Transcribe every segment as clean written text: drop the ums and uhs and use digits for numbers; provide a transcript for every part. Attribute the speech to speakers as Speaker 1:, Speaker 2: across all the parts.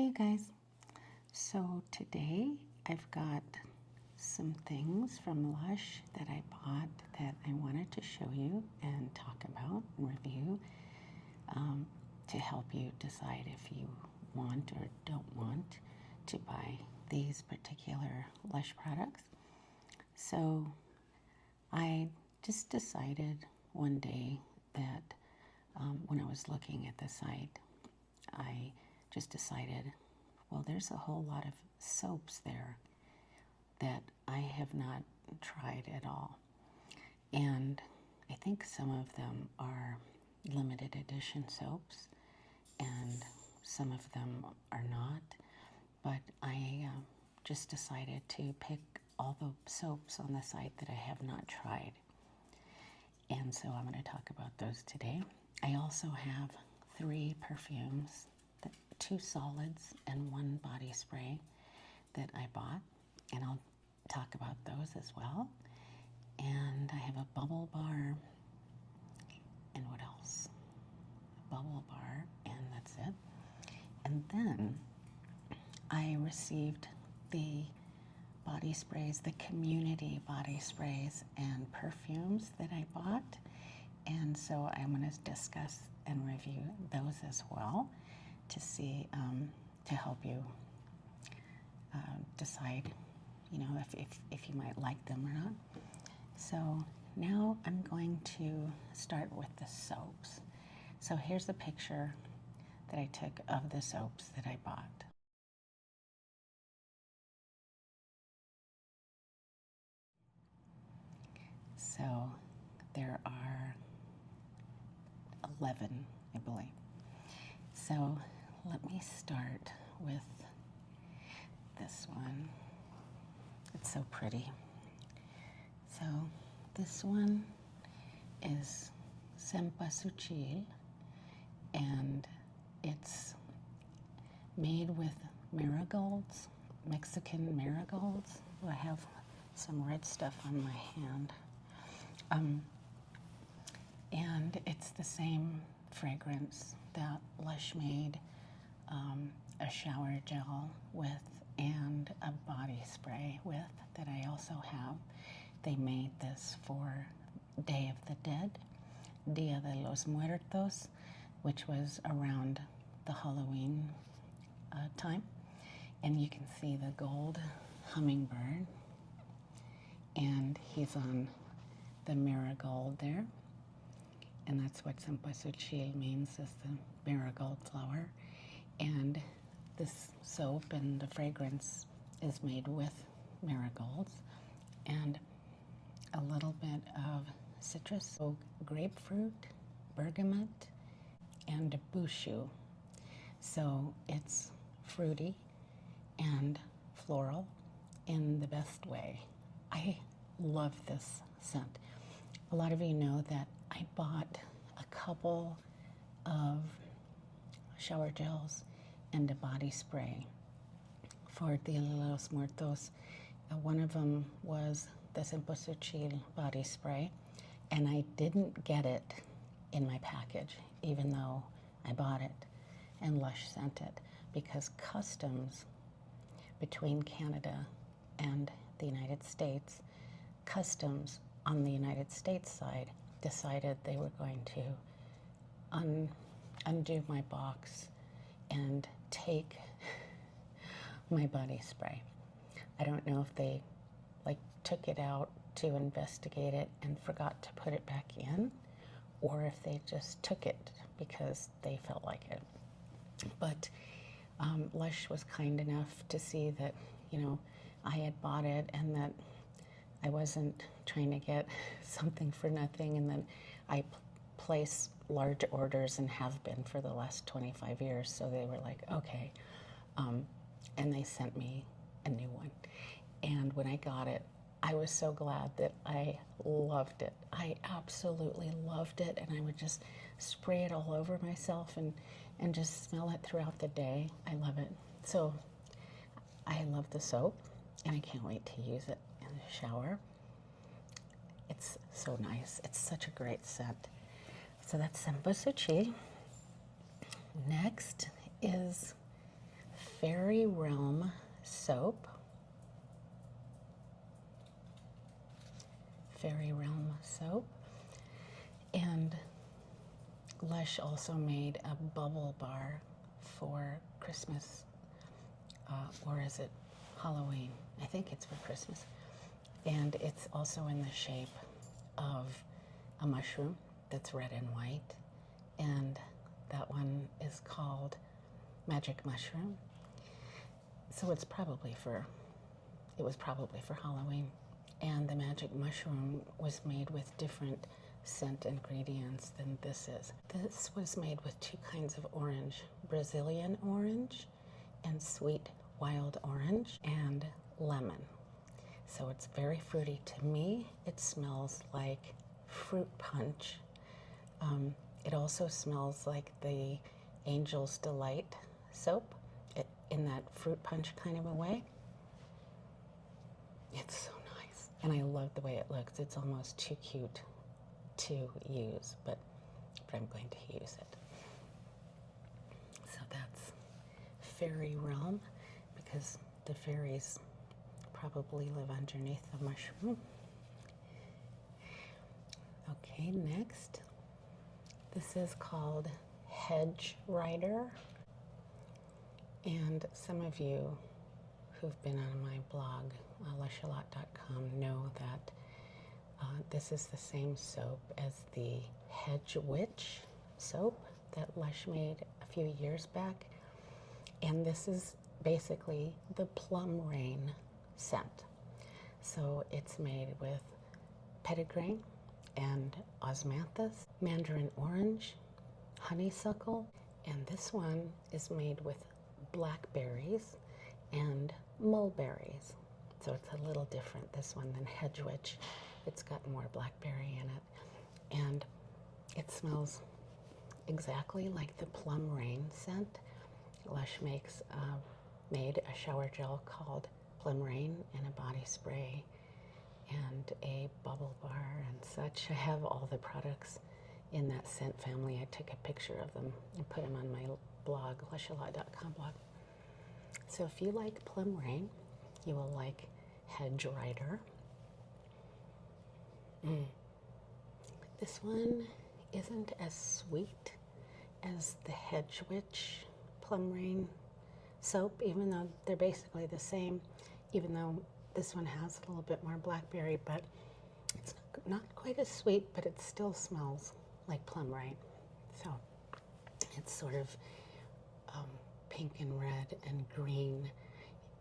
Speaker 1: Hey you guys, so today I've got some things from Lush that I bought that I wanted to show you and talk about and review to help you decide if you want or don't want to buy these particular Lush products. So I just decided one day that when I was looking at the site, I just decided, well, there's a whole lot of soaps there that I have not tried at all. And I think some of them are limited edition soaps and some of them are not. But I just decided to pick all the soaps on the site that I have not tried. And so I'm going to talk about those today. I also have 3 perfumes, 2 solids and 1 body spray that I bought, and I'll talk about those as well. And I have a bubble bar, and what else? A bubble bar, and that's it. And then I received the body sprays, the community body sprays and perfumes that I bought, and so I'm going to discuss and review those as well to see, to help you decide, you know, if you might like them or not. So now I'm going to start with the soaps. So here's a picture that I took of the soaps that I bought. So there are 11, I believe. So let me start with this one. It's so pretty. So this one is Cempasúcil, and it's made with marigolds, Mexican marigolds. I have some red stuff on my hand. And it's the same fragrance that Lush made a shower gel with and a body spray with that I also have. They made this for Day of the Dead, Dia de los Muertos, which was around the Halloween time. And you can see the gold hummingbird, and he's on the marigold there. And that's what Cempasúcil means, is the marigold flower. And this soap and the fragrance is made with marigolds and a little bit of citrus, so grapefruit, bergamot, and bushu. So it's fruity and floral in the best way. I love this scent. A lot of you know that I bought a couple of shower gels and a body spray for Dia de los Muertos. One of them was the Cempasúcil body spray, and I didn't get it in my package, even though I bought it, and Lush sent it, because customs between Canada and the United States, customs on the United States side decided they were going to undo my box and take my body spray. I don't know if they took it out to investigate it and forgot to put it back in, or if they just took it because they felt like it. But Lush was kind enough to see that, you know, I had bought it and that I wasn't trying to get something for nothing, and then I place large orders and have been for the last 25 years, so they were like, okay, and they sent me a new one. And when I got it, I was so glad that I loved it. I absolutely loved it, and I would just spray it all over myself and just smell it throughout the day. I love it. So I love the soap, and I can't wait to use it in the shower. It's so nice. It's such a great scent. So that's Cempasúcil. Next is Fairy Realm soap. Fairy Realm soap. And Lush also made a bubble bar for Christmas, or is it Halloween? I think it's for Christmas. And it's also in the shape of a mushroom that's red and white. And that one is called Magic Mushroom. So it was probably for Halloween. And the Magic Mushroom was made with different scent ingredients than this is. This was made with two kinds of orange, Brazilian orange and sweet wild orange and lemon. So it's very fruity. To me, it smells like fruit punch. It also smells like the Angel's Delight soap in that fruit punch kind of a way. It's so nice. And I love the way it looks. It's almost too cute to use, but I'm going to use it. So that's Fairy Realm, because the fairies probably live underneath the mushroom. Okay, next. This is called Hedgerider. And some of you who've been on my blog, lushalot.com, know that this is the same soap as the Hedge Witch soap that Lush made a few years back. And this is basically the Plum Rain scent. So it's made with petitgrain and osmanthus, mandarin orange, honeysuckle, and this one is made with blackberries and mulberries. So it's a little different, this one, than Hedge Witch. It's got more blackberry in it. And it smells exactly like the Plum Rain scent. Lush made a shower gel called Plum Rain and a body spray and a bubble bar and such. I have all the products in that scent family. I took a picture of them and put them on my blog, lushalot.com blog. So if you like Plum Rain, you will like Hedgerider. This one isn't as sweet as the Hedge Witch Plum Rain soap, even though they're basically the same, even though this one has a little bit more blackberry, but it's not quite as sweet, but it still smells like Plum Rain. So it's sort of pink and red and green.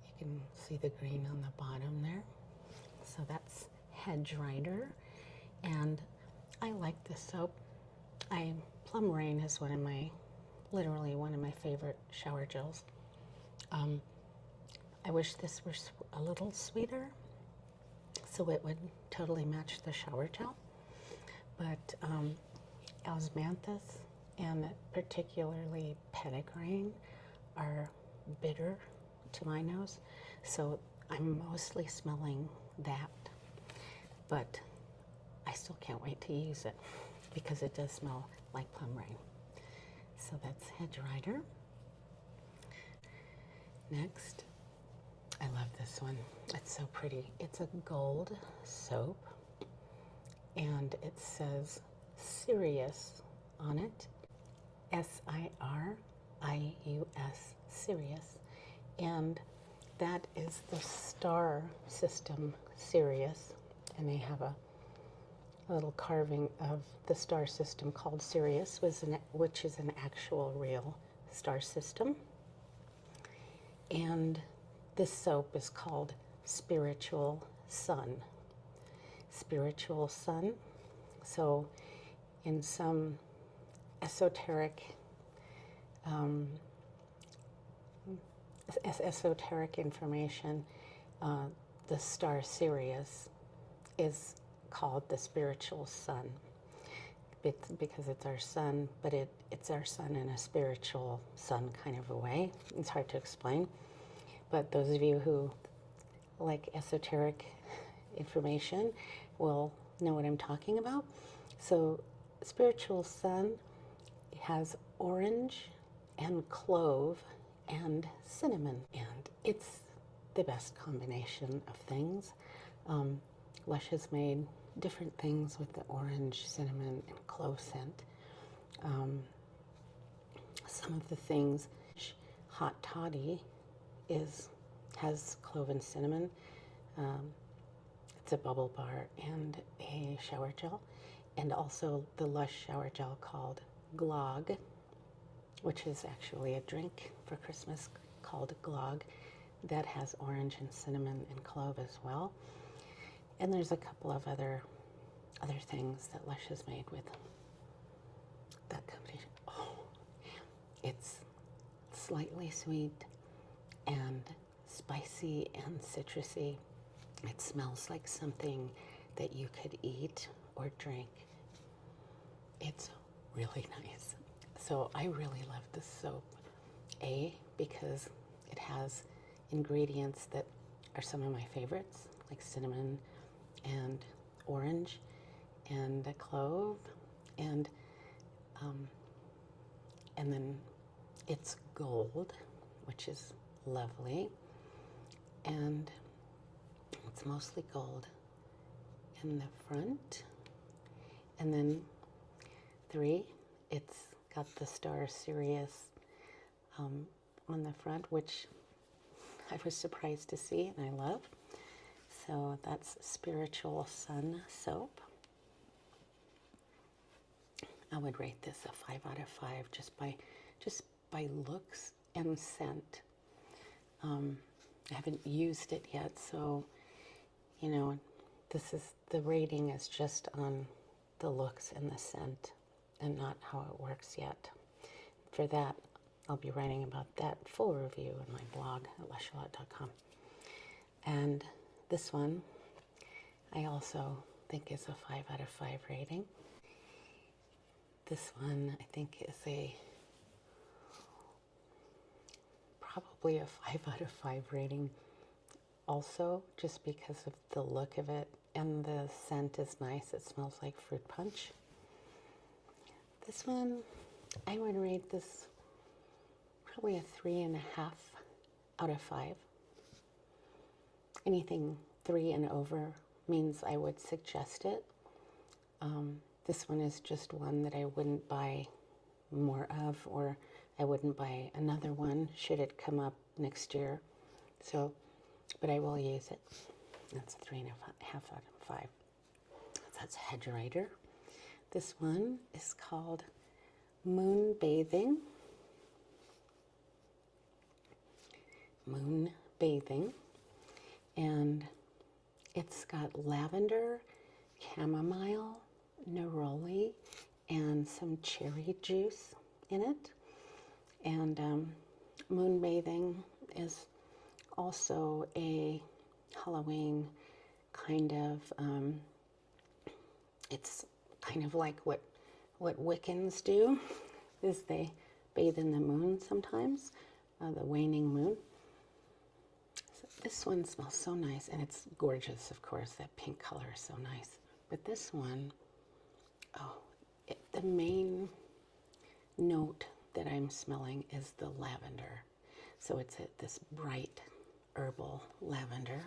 Speaker 1: You can see the green on the bottom there. So that's Hedgerider, and I like this soap. Plum Rain is literally one of my favorite shower gels. I wish this were a little sweeter, so it would totally match the shower gel. But osmanthus and particularly petitgrain are bitter to my nose, so I'm mostly smelling that. But I still can't wait to use it because it does smell like Plum Rain. So that's Hedgerider. Next, I love this one. It's so pretty. It's a gold soap, and it says Sirius on it. Sirius, Sirius. And that is the star system Sirius, and they have a little carving of the star system called Sirius, which is an actual real star system. And this soap is called Spiritual Sun. Spiritual Sun. So in some esoteric information, the star Sirius is called the spiritual sun. Because it's our sun, but it's our sun in a spiritual sun kind of a way. It's hard to explain, but those of you who like esoteric information will know what I'm talking about. So spiritual sun has orange and clove and cinnamon, and it's the best combination of things. Lush has made different things with the orange, cinnamon, and clove scent. Some of the things, hot toddy has clove and cinnamon. It's a bubble bar and a shower gel, and also the Lush shower gel called Glog, which is actually a drink for Christmas called Glog that has orange and cinnamon and clove as well. And there's a couple of other things that Lush has made with that combination. Oh, it's slightly sweet and spicy and citrusy. It smells like something that you could eat or drink. It's really nice. So I really love this soap, because it has ingredients that are some of my favorites, like cinnamon and orange and a clove, and then it's gold, which is lovely, and it's mostly gold in the front. And then 3, it's got the star Sirius on the front, which I was surprised to see and I love. So that's Spiritual Sun soap. I would rate this a 5 out of 5 just by looks and scent. I haven't used it yet, so the rating is just on the looks and the scent and not how it works yet. For that, I'll be writing about that full review in my blog at lushchalot.com. And this one, I also think is a 5 out of 5 rating. This one, I think, is probably a 5 out of 5 rating also, just because of the look of it, and the scent is nice. It smells like fruit punch. This one, I would rate this probably a 3.5 out of 5. Anything 3 and over means I would suggest it. This one is just one that I wouldn't buy more of, or I wouldn't buy another one should it come up next year. So, but I will use it. That's 3.5 out of 5. That's Hedgerider. This one is called Moon Bathing. Moon Bathing. And it's got lavender, chamomile, neroli, and some cherry juice in it. And Moon Bathing is also a Halloween kind of, it's kind of like what Wiccans do, is they bathe in the moon sometimes, the waning moon. So this one smells so nice, and it's gorgeous, of course. That pink color is so nice. But this one, the main note that I'm smelling is the lavender. So it's this bright herbal lavender.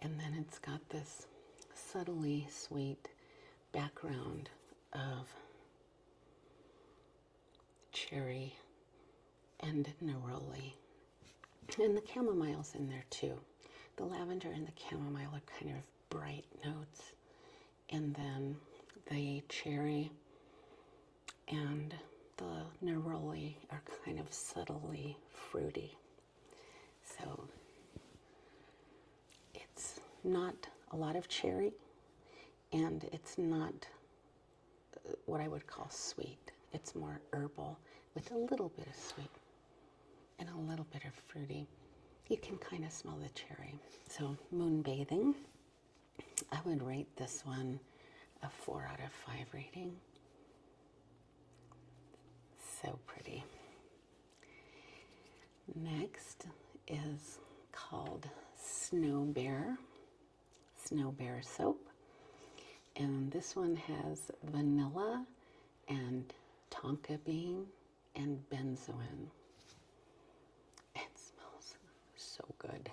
Speaker 1: And then it's got this subtly sweet background of cherry and neroli. And the chamomile's in there too. The lavender and the chamomile are kind of bright notes. And then the cherry and the neroli are kind of subtly fruity. So it's not a lot of cherry, and it's not what I would call sweet. It's more herbal with a little bit of sweet and a little bit of fruity. You can kind of smell the cherry. So Moon Bathing, I would rate this one a 4 out of 5 rating. So pretty. Next is called Snow Bear soap. And this one has vanilla and tonka bean and benzoin. so good.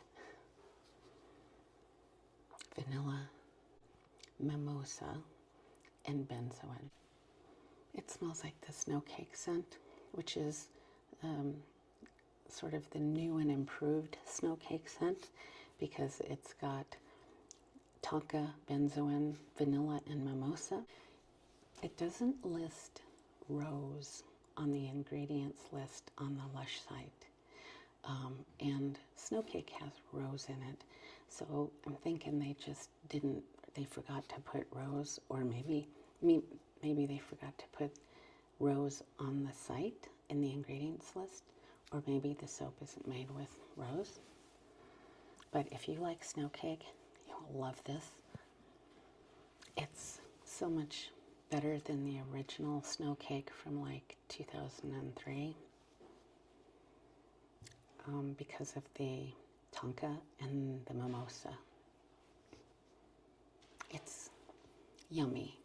Speaker 1: Vanilla, mimosa, and benzoin. It smells like the Snowcake scent, which is sort of the new and improved Snowcake scent because it's got tonka, benzoin, vanilla, and mimosa. It doesn't list rose on the ingredients list on the Lush site. And Snowcake has rose in it. So I'm thinking they forgot to put rose, or maybe they forgot to put rose on the site in the ingredients list, or maybe the soap isn't made with rose. But if you like Snowcake, you will love this. It's so much better than the original Snowcake from like 2003 because of the tonka and the mimosa. It's yummy.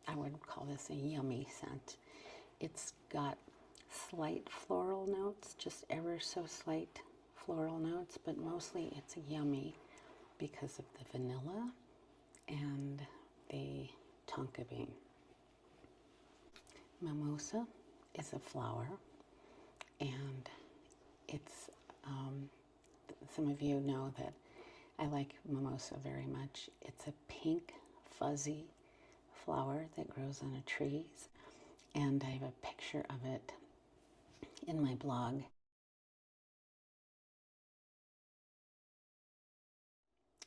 Speaker 1: I would call this a yummy scent. It's got slight floral notes, just ever so slight floral notes, but mostly it's yummy because of the vanilla and the tonka bean. Mimosa is a flower, and it's, some of you know that I like mimosa very much. It's a pink, fuzzy flower that grows on trees, and I have a picture of it in my blog.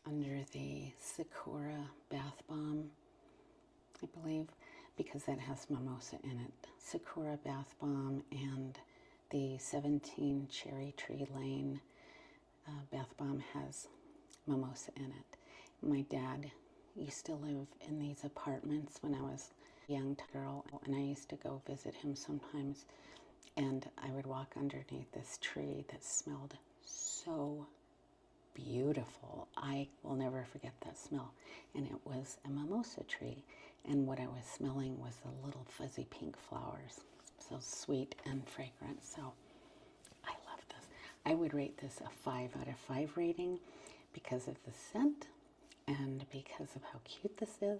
Speaker 1: Under the Sakura bath bomb, I believe, because that has mimosa in it. Sakura bath bomb and the 17 Cherry Tree Lane bath bomb has mimosa in it. My dad used to live in these apartments when I was a young girl, and I used to go visit him sometimes, and I would walk underneath this tree that smelled so beautiful. I will never forget that smell. And it was a mimosa tree, and what I was smelling was the little fuzzy pink flowers. So sweet and fragrant. So I love this. I would rate this a 5 out of 5 rating because of the scent and because of how cute this is.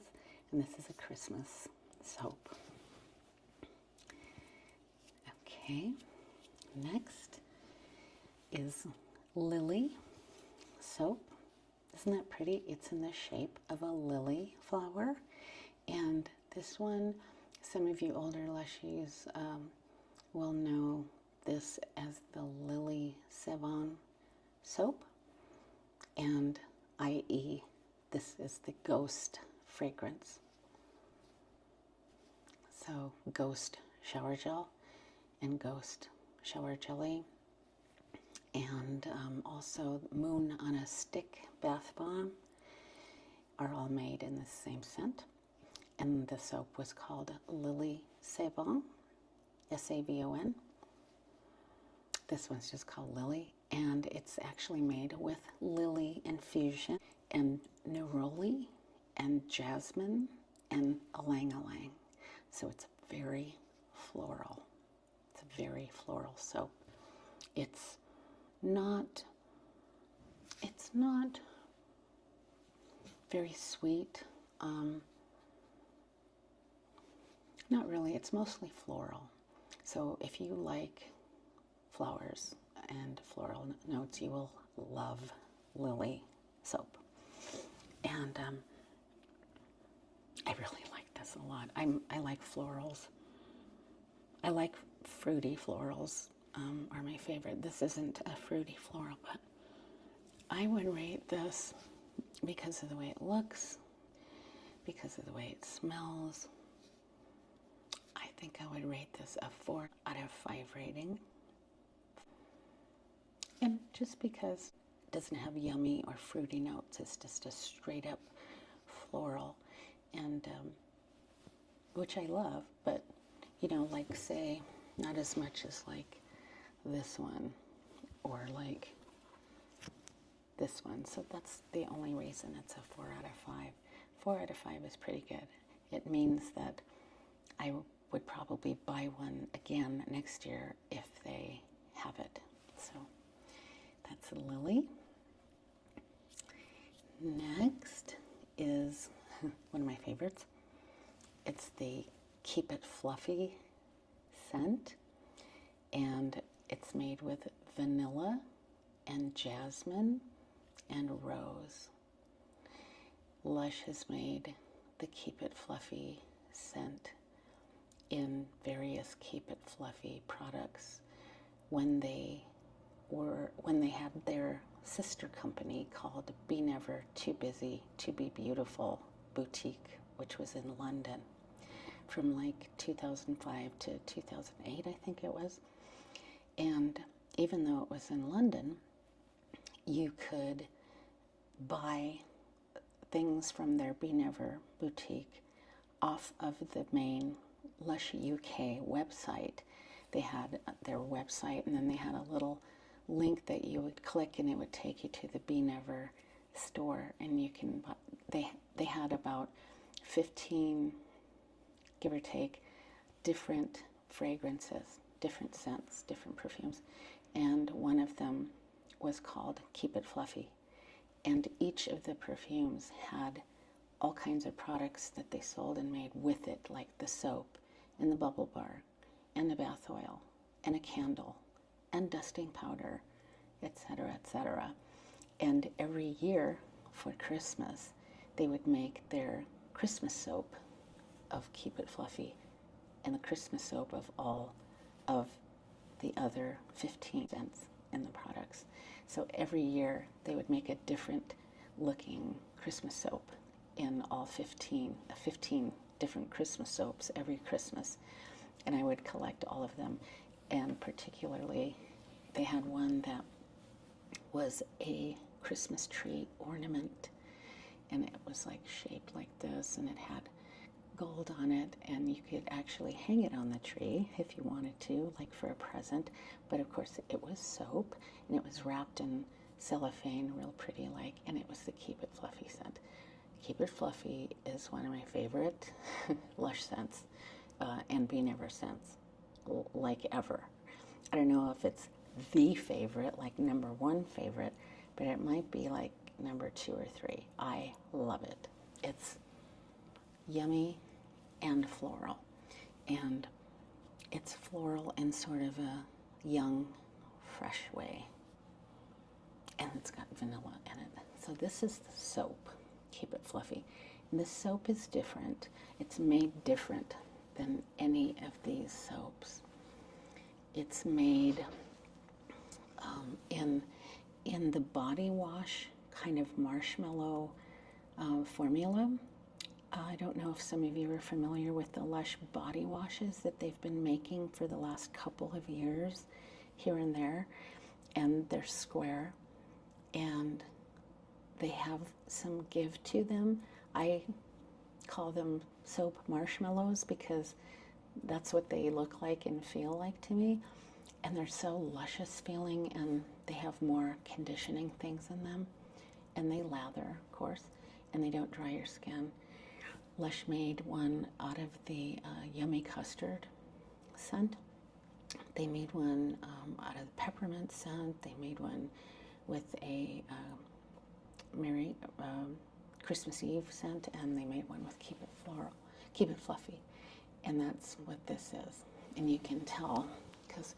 Speaker 1: And this is a Christmas soap. Okay, next is Lily soap. Isn't that pretty? It's in the shape of a lily flower. And this one, some of you older Lushies will know this as the Lily Savon soap. And i.e., this is the Ghost fragrance. So Ghost shower gel and Ghost shower jelly, and also Moon on a Stick bath bomb are all made in the same scent. And the soap was called Lily Savon, S-A-V-O-N. This one's just called Lily, and it's actually made with lily infusion and neroli and jasmine and ylang-ylang. So it's very floral. It's a very floral soap. It's not very sweet. Not really. It's mostly floral. So if you like flowers and floral notes, you will love Lily soap. And I really like this a lot. I like florals. I like fruity florals. Are my favorite. This isn't a fruity floral, but I would rate this because of the way it looks, because of the way it smells. I think I would rate this a 4 out of 5 rating. And just because it doesn't have yummy or fruity notes, it's just a straight up floral, and which I love, but you know, like say, not as much as like this one or like this one. So that's the only reason it's a 4 out of 5. 4 out of 5 is pretty good. It means that I would probably buy one again next year if they have it. So that's Lily. Next is one of my favorites. It's the Keep It Fluffy scent, and it's made with vanilla and jasmine and rose. Lush has made the Keep It Fluffy scent in various Keep It Fluffy products when they had their sister company called Be Never Too Busy to Be Beautiful boutique, which was in London from like 2005 to 2008, I think it was. And even though it was in London, you could buy things from their Be Never boutique off of the main Lush UK website. They had their website, and then they had a little link that you would click, and it would take you to the Be Never store, and you can buy, they had about 15, give or take, different fragrances, different scents, different perfumes, and one of them was called Keep It Fluffy. And each of the perfumes had all kinds of products that they sold and made with it, like the soap and the bubble bar and the bath oil and a candle and dusting powder, etc., etc. And every year for Christmas, they would make their Christmas soap of Keep It Fluffy and the Christmas soap of all of the other 15 scents in the products. So every year they would make a different looking Christmas soap in all 15 different Christmas soaps every Christmas. And I would collect all of them. And particularly, they had one that was a Christmas tree ornament, and it was like shaped like this, and it had gold on it, and you could actually hang it on the tree if you wanted to, like for a present. But of course it was soap, and it was wrapped in cellophane, real pretty like, and it was the Keep It Fluffy scent. Keep It Fluffy is one of my favorite Lush scents, and Be Never scents, like ever. I don't know if it's the favorite, like #1 favorite, but it might be like #2 or 3. I love it. It's yummy and floral, and it's floral in sort of a young, fresh way, and it's got vanilla in it. So this is the soap, Keep It Fluffy. And the soap is different. It's made different than any of these soaps. It's made in the body wash kind of marshmallow formula. I don't know if some of you are familiar with the Lush body washes that they've been making for the last couple of years here and there, and they're square and they have some give to them. I call them soap marshmallows because that's what they look like and feel like to me, and they're so luscious feeling, and they have more conditioning things in them, and they lather, of course, and they don't dry your skin. Lush made one out of the yummy custard scent. They made one out of the peppermint scent. They made one with a Merry Christmas Eve scent, and they made one with Keep It Floral, Keep It Fluffy, and that's what this is. And you can tell because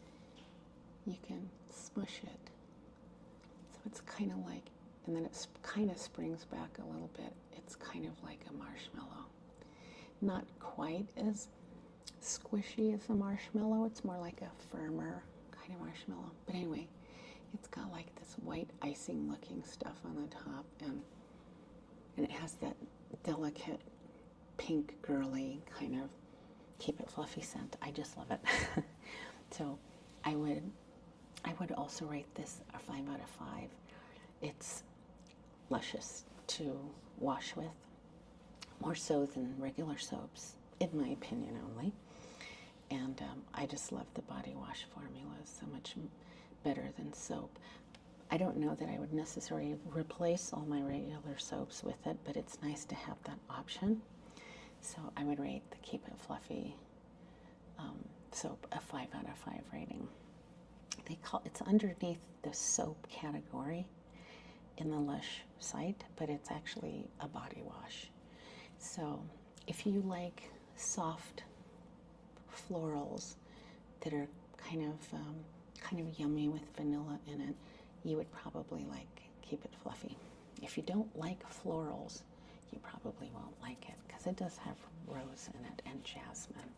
Speaker 1: you can smush it, so it's kind of like, and then it kind of springs back a little bit. It's kind of like a marshmallow, not quite as squishy as a marshmallow. It's more like a firmer kind of marshmallow. But anyway, it's got like this white icing looking stuff on the top, and it has that delicate pink girly kind of Keep It Fluffy scent. I just love it. So I would also rate this a 5 out of 5. It's luscious to wash with, more so than regular soaps, in my opinion only. And I just love the body wash formula, so much better than soap. I don't know that I would necessarily replace all my regular soaps with it, but it's nice to have that option. So I would rate the Keep It Fluffy soap a 5 out of 5 rating. It's underneath the soap category, in the Lush site, but it's actually a body wash. So if you like soft florals that are kind of yummy with vanilla in it, you would probably like Keep It Fluffy. If you don't like florals, you probably won't like it because it does have rose in it and jasmine.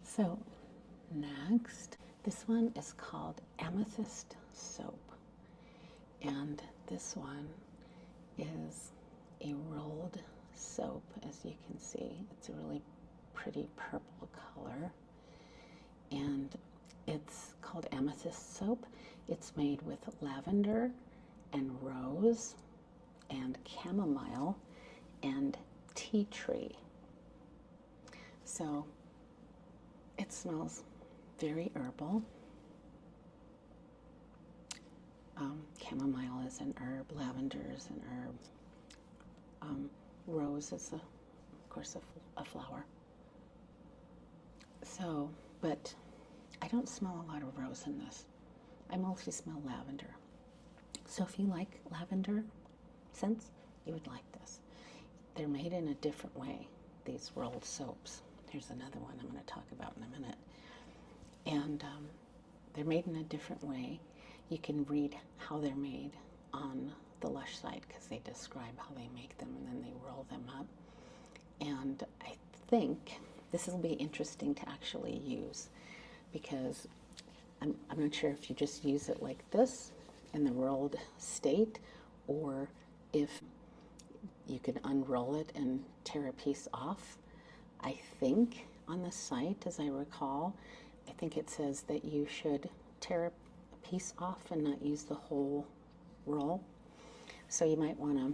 Speaker 1: So next, this one is called Amethyst Soap, and this one is a rolled soap. As you can see, it's a really pretty purple color, and it's called Amethyst Soap. It's made with lavender and rose and chamomile and tea tree. So it smells very herbal. Chamomile is an herb, lavender is an herb, rose is, of course, a flower. So, but I don't smell a lot of rose in this. I mostly smell lavender. So if you like lavender scents, you would like this. They're made in a different way, these rolled soaps. Here's another one I'm going to talk about in a minute. And they're made in a different way. You can read how they're made on the Lush site because they describe how they make them and then they roll them up. And I think this will be interesting to actually use because I'm not sure if you just use it like this in the rolled state or if you can unroll it and tear a piece off. I think on the site, as I recall, I think it says that you should tear a piece off and not use the whole roll. So you might want to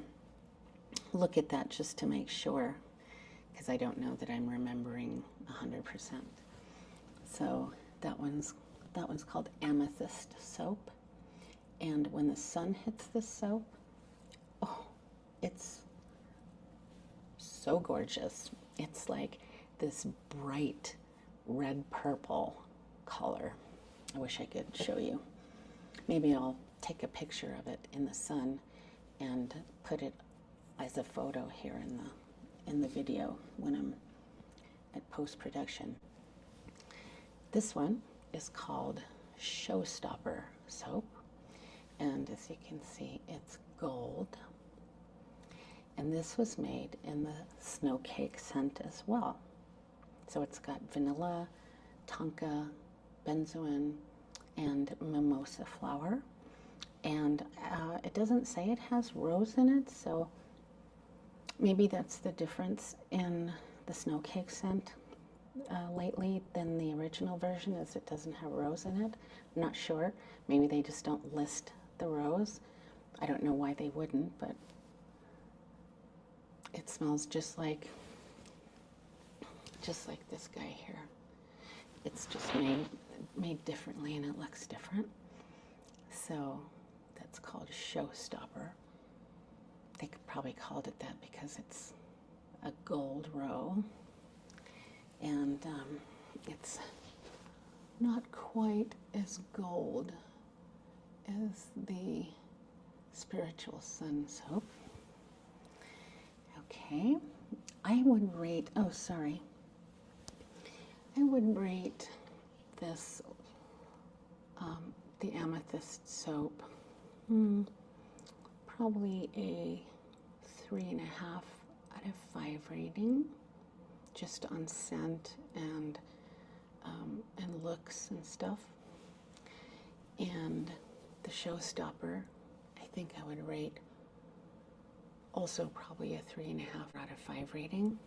Speaker 1: look at that just to make sure, because I don't know that I'm remembering 100%. So that one's called Amethyst Soap. And when the sun hits the soap, oh, it's so gorgeous. It's like this bright red purple color. I wish I could show you. Maybe I'll take a picture of it in the sun and put it as a photo here in the video when I'm at post-production. This one is called Showstopper soap, and as you can see, it's gold. And this was made in the Snowcake scent as well. So it's got vanilla, tonka, benzoin, and mimosa flower. And it doesn't say it has rose in it, so maybe that's the difference in the Snowcake scent lately than the original version, is it doesn't have rose in it. I'm not sure. Maybe they just don't list the rose. I don't know why they wouldn't, but it smells just like this guy here. It's just made differently and it looks different. So that's called Showstopper. They probably called it that because it's a gold row. And it's not quite as gold as the Spiritual Sun soap. Okay, I would rate, I would rate this, the Amethyst soap, probably a 3.5 out of 5 rating, just on scent and looks and stuff. And the Showstopper, I think I would rate also probably a 3.5 out of 5 rating.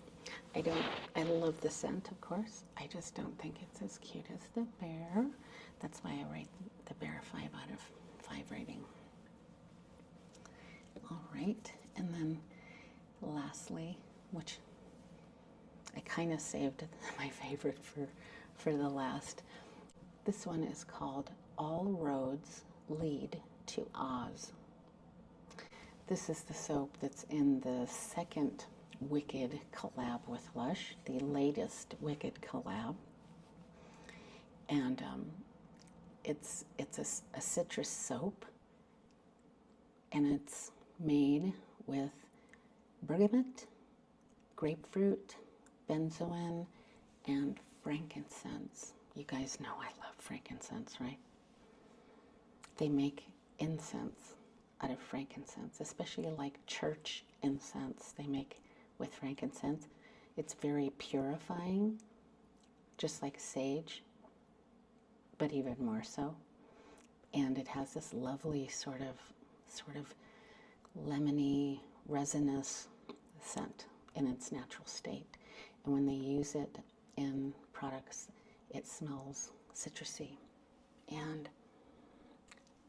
Speaker 1: I love the scent, of course. I just don't think it's as cute as the bear. That's why I rate the bear 5 out of 5 rating. All right, and then lastly, which I kind of saved my favorite for the last. This one is called All Roads Lead to Oz. This is the soap that's in the second Wicked collab with Lush, the latest Wicked collab. And it's a citrus soap. and it's made with bergamot, grapefruit, benzoin, and frankincense. You guys know I love frankincense, right? They make incense out of frankincense, especially like church incense they make with frankincense. It's very purifying, just like sage, but even more so. And it has this lovely sort of lemony, resinous scent in its natural state. And when they use it in products, it smells citrusy. And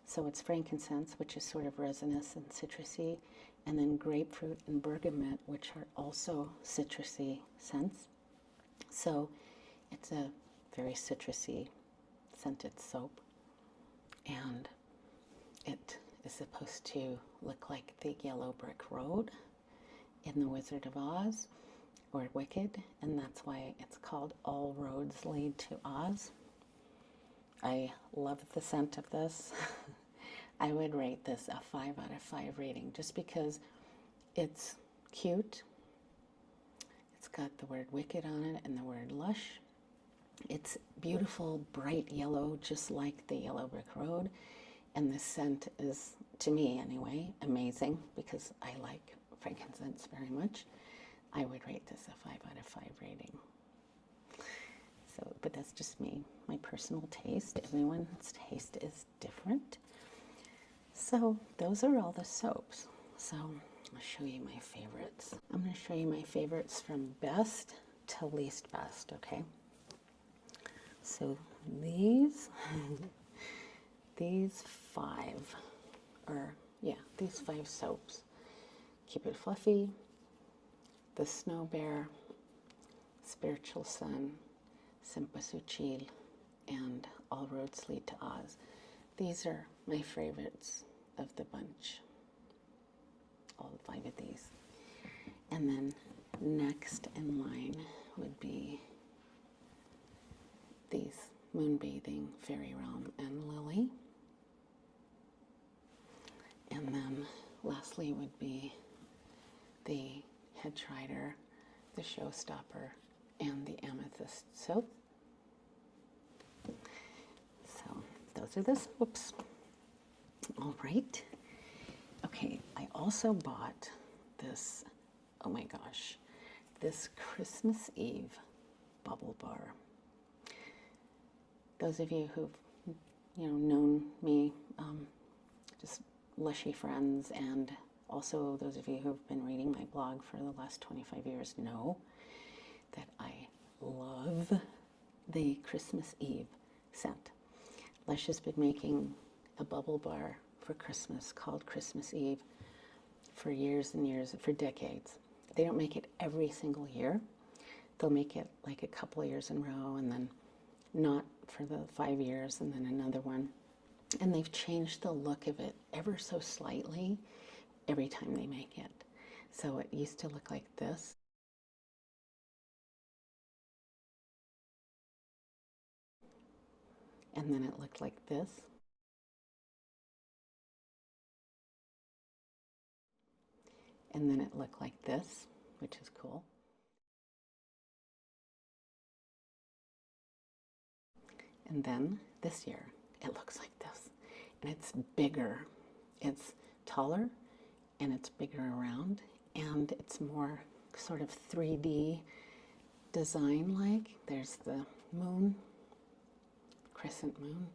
Speaker 1: so it's frankincense, which is sort of resinous and citrusy, and then grapefruit and bergamot, which are also citrusy scents. So it's a very citrusy scented soap, and it is supposed to look like the yellow brick road in The Wizard of Oz, or Wicked, and that's why it's called All Roads Lead to Oz. I love the scent of this. I would rate this a 5 out of 5 rating, just because it's cute. It's got the word Wicked on it and the word Lush. It's beautiful, bright yellow, just like the yellow brick road. And the scent is, to me anyway, amazing, because I like frankincense very much. I would rate this a 5 out of 5 rating. So, but that's just me, my personal taste. Everyone's taste is different. So those are all the soaps. So I'll show you my favorites. I'm going to show you my favorites from best to least best, okay? So these five soaps: Keep It Fluffy, The Snow Bear, Spiritual Sun, Cempasúcil, and All Roads Lead to Oz. These are my favorites of the bunch, all 5 of these. And then next in line would be these: Moonbathing, Fairy Realm, and Lily. And then lastly would be the Hedgerider, the Showstopper, and the Amethyst soap. So those are the soaps. All right. Okay, I also bought this, oh my gosh, this Christmas Eve bubble bar. Those of you who've, known me, just Lushy friends, and also those of you who've been reading my blog for the last 25 years know that I love the Christmas Eve scent. Lush has been making a bubble bar for Christmas called Christmas Eve for years and years, for decades. They don't make it every single year. They'll make it like a couple of years in a row, and then not for the 5 years, and then another one. And they've changed the look of it ever so slightly every time they make it. So it used to look like this. And then it looked like this. And then it looked like this, which is cool. And then this year, it looks like this. And it's bigger. It's taller, and it's bigger around, and it's more sort of 3D design-like. There's the moon, crescent moon.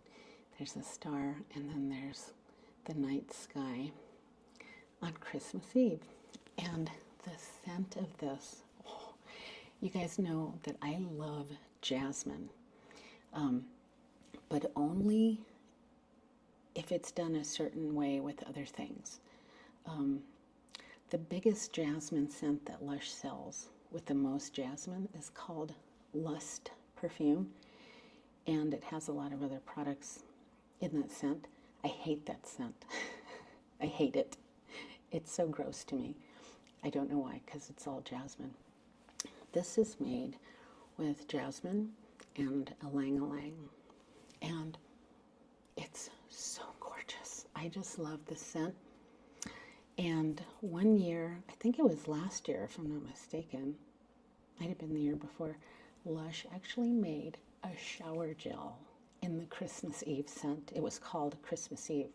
Speaker 1: There's a star, and then there's the night sky on Christmas Eve. And the scent of this, oh, you guys know that I love jasmine, but only if it's done a certain way with other things. The biggest jasmine scent that Lush sells with the most jasmine is called Lust Perfume, and it has a lot of other products in that scent. I hate that scent. I hate it. It's so gross to me. I don't know why, because it's all jasmine. This is made with jasmine and ylang-ylang, and it's so gorgeous. I just love the scent. And one year, I think it was last year if I'm not mistaken, might have been the year before, Lush actually made a shower gel in the Christmas Eve scent. It was called Christmas Eve.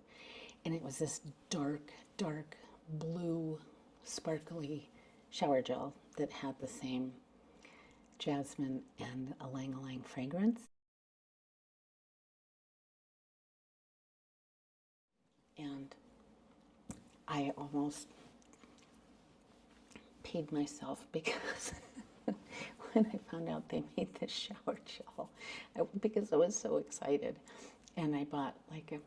Speaker 1: And it was this dark, dark blue, sparkly shower gel that had the same jasmine and ylang-ylang fragrance. And I almost paid myself because when I found out they made this shower gel, because I was so excited, and I bought like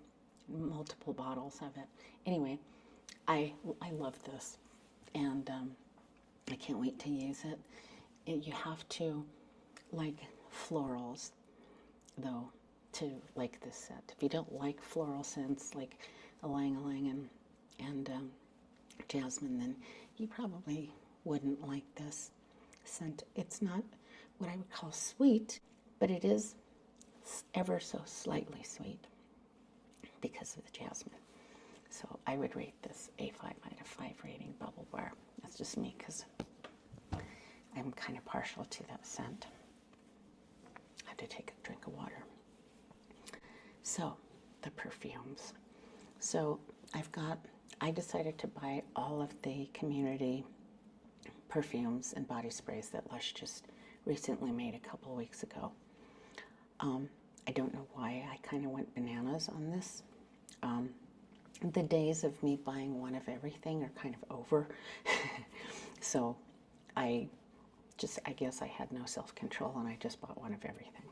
Speaker 1: multiple bottles of it. Anyway, I love this, and I can't wait to use it. You have to like florals, though, to like this scent. If you don't like floral scents like ylang-ylang and jasmine, then you probably wouldn't like this scent. It's not what I would call sweet, but it is ever so slightly sweet because of the jasmine. So I would rate this a 5 out of 5 rating Bubble Bar. That's just me because I'm kind of partial to that scent. I have to take a drink of water. So the perfumes. So I decided to buy all of the community perfumes and body sprays that Lush just recently made a couple weeks ago. I don't know why I kind of went bananas on this. The days of me buying one of everything are kind of over. So I guess I had no self-control and I just bought one of everything.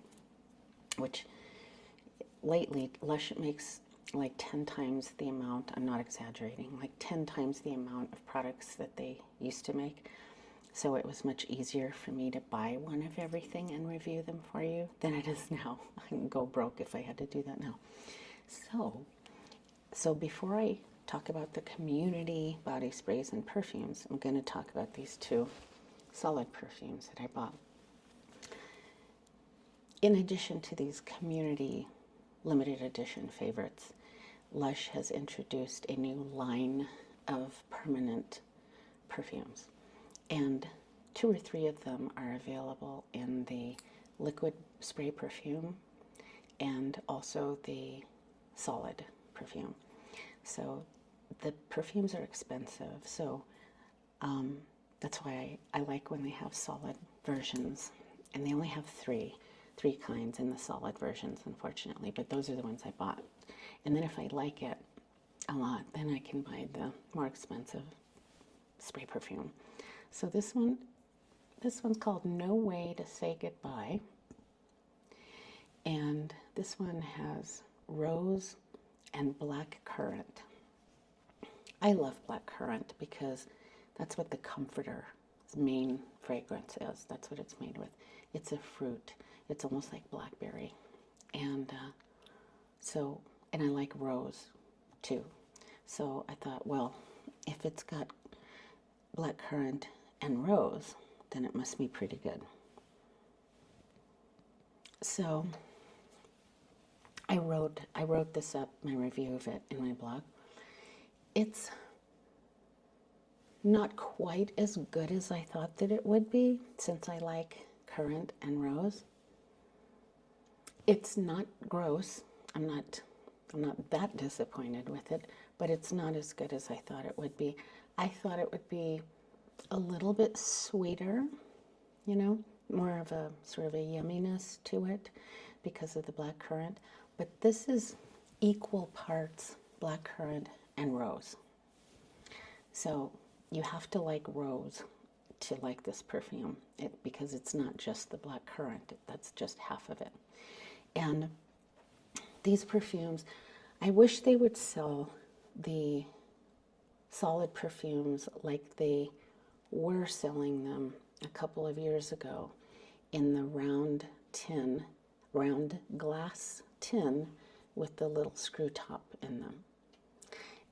Speaker 1: Which lately Lush makes like 10 times the amount, I'm not exaggerating, like 10 times the amount of products that they used to make. So it was much easier for me to buy one of everything and review them for you than it is now. I can go broke if I had to do that now. So before I talk about the community body sprays and perfumes, I'm going to talk about these two solid perfumes that I bought. In addition to these community limited edition favorites, Lush has introduced a new line of permanent perfumes, and 2 or 3 of them are available in the liquid spray perfume and also the solid perfume. So the perfumes are expensive, so that's why I like when they have solid versions, and they only have three kinds in the solid versions, unfortunately, but those are the ones I bought. And then if I like it a lot, then I can buy the more expensive spray perfume. So this one's called No Way to Say Goodbye, and this one has rose and black currant. I love black currant because that's what the Comforter's main fragrance is. That's what it's made with. It's a fruit. It's almost like blackberry. And and I like rose too. So I thought, well, if it's got black currant and rose, then it must be pretty good. So I wrote this up, my review of it, in my blog. It's not quite as good as I thought that it would be, since I like currant and rose. It's not gross. I'm not that disappointed with it, but it's not as good as I thought it would be. I thought it would be a little bit sweeter, you know, more of a sort of a yumminess to it because of the black currant. But this is equal parts black currant and rose. So you have to like rose to like this perfume, because it's not just the black currant. That's just half of it. And these perfumes, I wish they would sell the solid perfumes like they were selling them a couple of years ago in the round glass tin with the little screw top in them,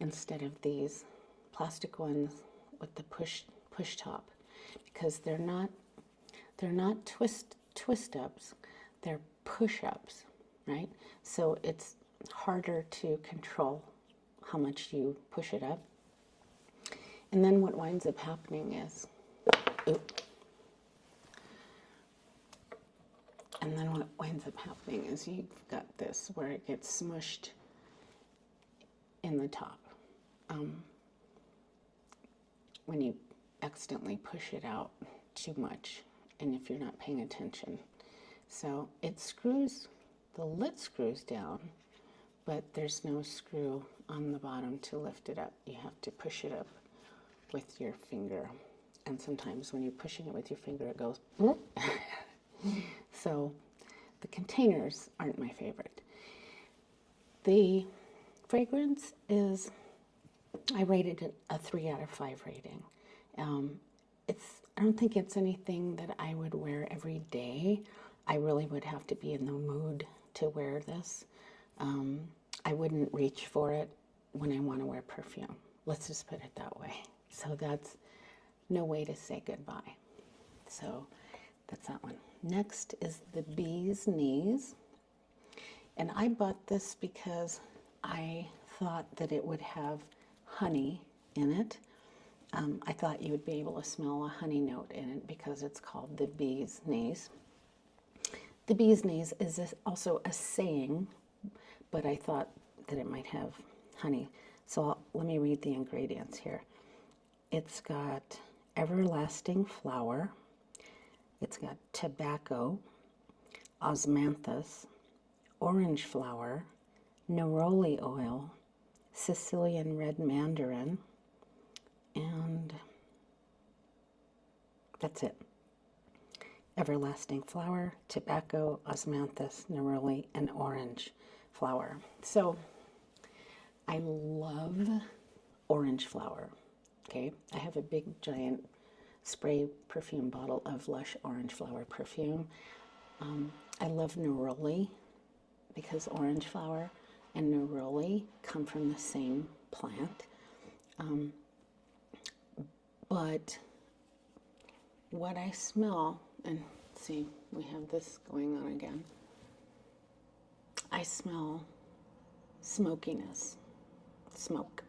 Speaker 1: instead of these plastic ones with the push top, because they're not twist ups, they're push ups, right? So it's harder to control how much you push it up. And then what winds up happening is, and then what winds up happening is you've got this where it gets smushed in the top. When you accidentally push it out too much, and if you're not paying attention. So it screws, the lid screws down, but there's no screw on the bottom to lift it up. You have to push it up with your finger. And sometimes when you're pushing it with your finger, it goes bloop. So the containers aren't my favorite. The fragrance is, I rated it a 3 out of 5 rating. I don't think it's anything that I would wear every day. I really would have to be in the mood to wear this. I wouldn't reach for it when I want to wear perfume. Let's just put it that way. So that's no way to say goodbye. So that's that one. Next is the Bee's Knees. And I bought this because I thought that it would have honey in it. I thought you would be able to smell a honey note in it because it's called the Bee's Knees. The Bee's Knees is also a saying, but I thought that it might have honey. So let me read the ingredients here. It's got everlasting flower. It's got tobacco, osmanthus, orange flower, neroli oil, Sicilian red mandarin, and that's it. Everlasting flower, tobacco, osmanthus, neroli, and orange flower. So I love orange flower. Okay, I have a big giant spray perfume bottle of Lush orange flower perfume. I love neroli because orange flower and neroli come from the same plant. But what I smell, and see, we have this going on again. I smell smokiness, smoke.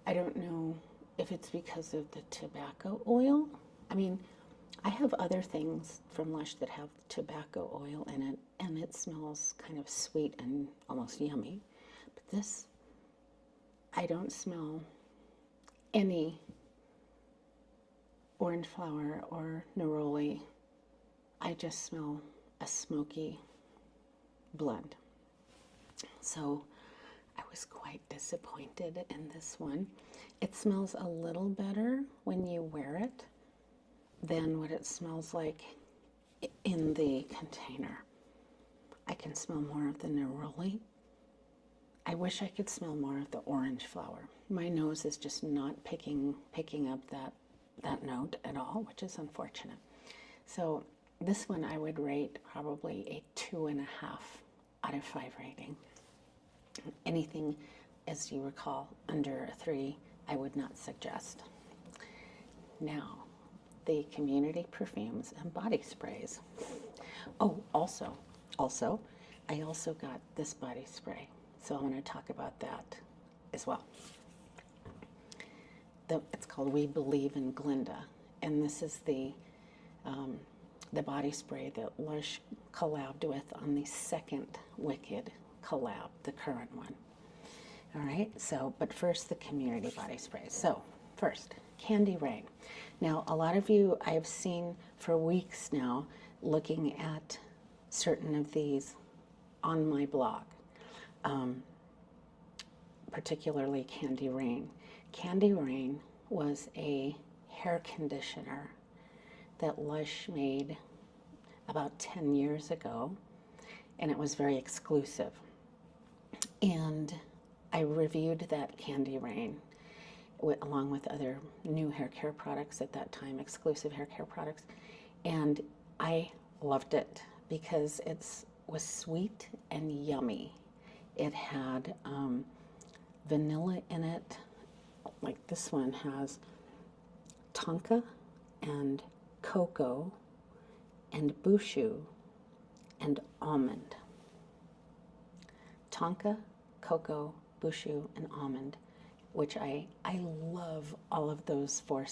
Speaker 1: I don't know if it's because of the tobacco oil. I mean, I have other things from Lush that have tobacco oil in it, and it smells kind of sweet and almost yummy. But this, I don't smell any orange flower or neroli. I just smell a smoky blend. So I was quite disappointed in this one. It smells a little better when you wear it than what it smells like in the container. I can smell more of the neroli. I wish I could smell more of the orange flower. My nose is just not picking up that note at all, which is unfortunate. So this one I would rate probably a 2.5 out of 5 rating. Anything, as you recall, under a 3, I would not suggest. Now, the Community Perfumes and Body Sprays. Oh, also, I also got this body spray. So I want to talk about that as well. It's called We Believe in Glinda, and this is the body spray that Lush collabed with on the second Wicked collab, the current one. All right, so, but first the Community body spray. So first, Candy Rain. Now, a lot of you I've seen for weeks now looking at certain of these on my blog. Particularly Candy Rain. Candy Rain was a hair conditioner that Lush made about 10 years ago, and it was very exclusive. And I reviewed that Candy Rain along with other new hair care products at that time, exclusive hair care products, and I loved it because it was sweet and yummy. It had vanilla in it, like this one has tonka and cocoa and bushu and almond. Tonka, cocoa, bushu, and almond which I love all of those four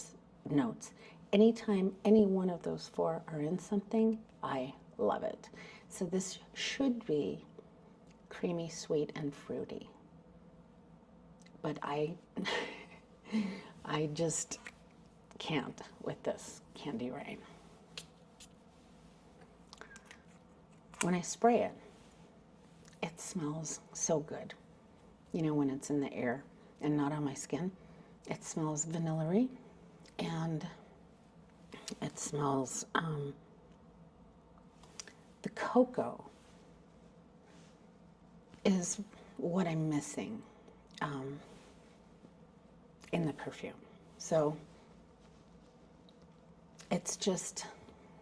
Speaker 1: notes. Anytime any one of those four are in something, I love it. So this should be creamy, sweet, and fruity. But I just can't with this Candy Rain. When I spray it, it smells so good. You know, when it's in the air and not on my skin, it smells vanilla-y, and it smells, the cocoa is what I'm missing in the perfume. So it's just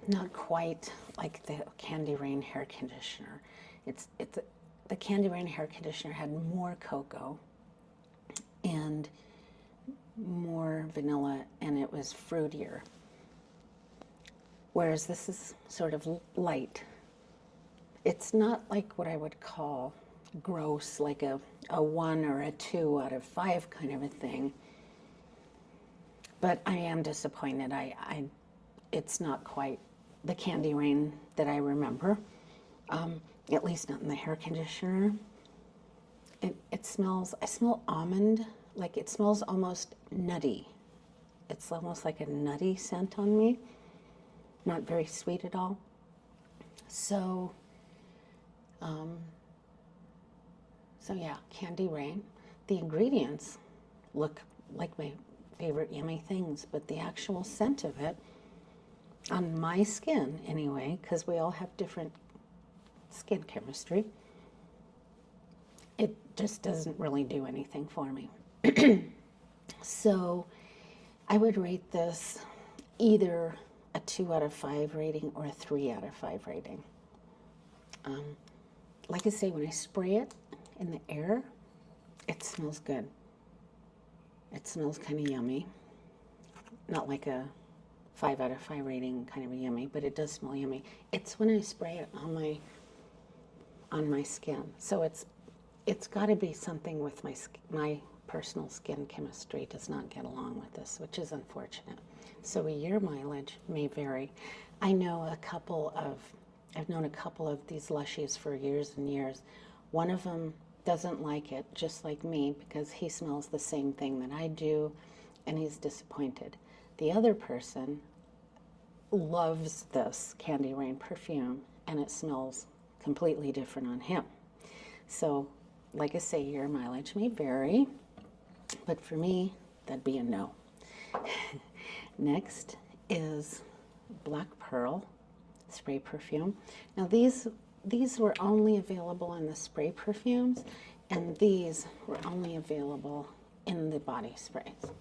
Speaker 1: not quite like the Candy Rain hair conditioner. The Candy Rain hair conditioner had more cocoa and more vanilla, and it was fruitier. Whereas this is sort of light. It's not like what I would call gross, like a 1 or a 2 out of 5 kind of a thing. But I am disappointed. It's not quite the Candy Rain that I remember, at least not in the hair conditioner. It smells, I smell almond, like it smells almost nutty. It's almost like a nutty scent on me, not very sweet at all. So yeah, Candy Rain. The ingredients look like my favorite yummy things, but the actual scent of it, on my skin anyway, because we all have different skin chemistry, it just doesn't really do anything for me. So I would rate this either a 2 out of 5 rating or a 3 out of 5 rating. Like I say, when I spray it in the air, it smells good. It smells kind of yummy. Not like a 5 out of 5 rating kind of a yummy, but it does smell yummy. It's when I spray it on my skin. So it's got to be something with my personal skin chemistry does not get along with this, which is unfortunate. So a year mileage may vary. I've known a couple of these Lushies for years and years. One of them doesn't like it, just like me, because he smells the same thing that I do, and he's disappointed. The other person loves this Candy Rain perfume, and it smells completely different on him. So, like I say, your mileage may vary, but for me, that'd be a no. Next is Black Pearl spray perfume. Now these were only available in the spray perfumes, and these were only available in the body sprays.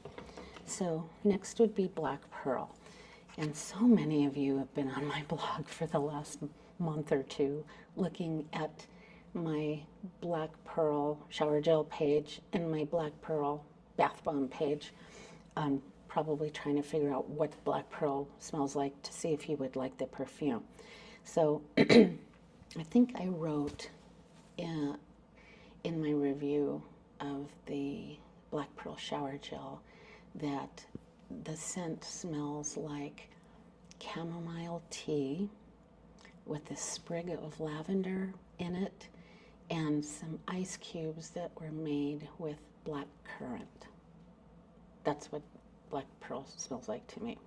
Speaker 1: So next would be Black Pearl. And so many of you have been on my blog for the last month or two looking at my Black Pearl shower gel page and my Black Pearl bath bomb page, probably trying to figure out what Black Pearl smells like to see if you would like the perfume. So I think I wrote in my review of the Black Pearl shower gel that the scent smells like chamomile tea with a sprig of lavender in it and some ice cubes that were made with black currant. That's what Black Pearl smells like to me.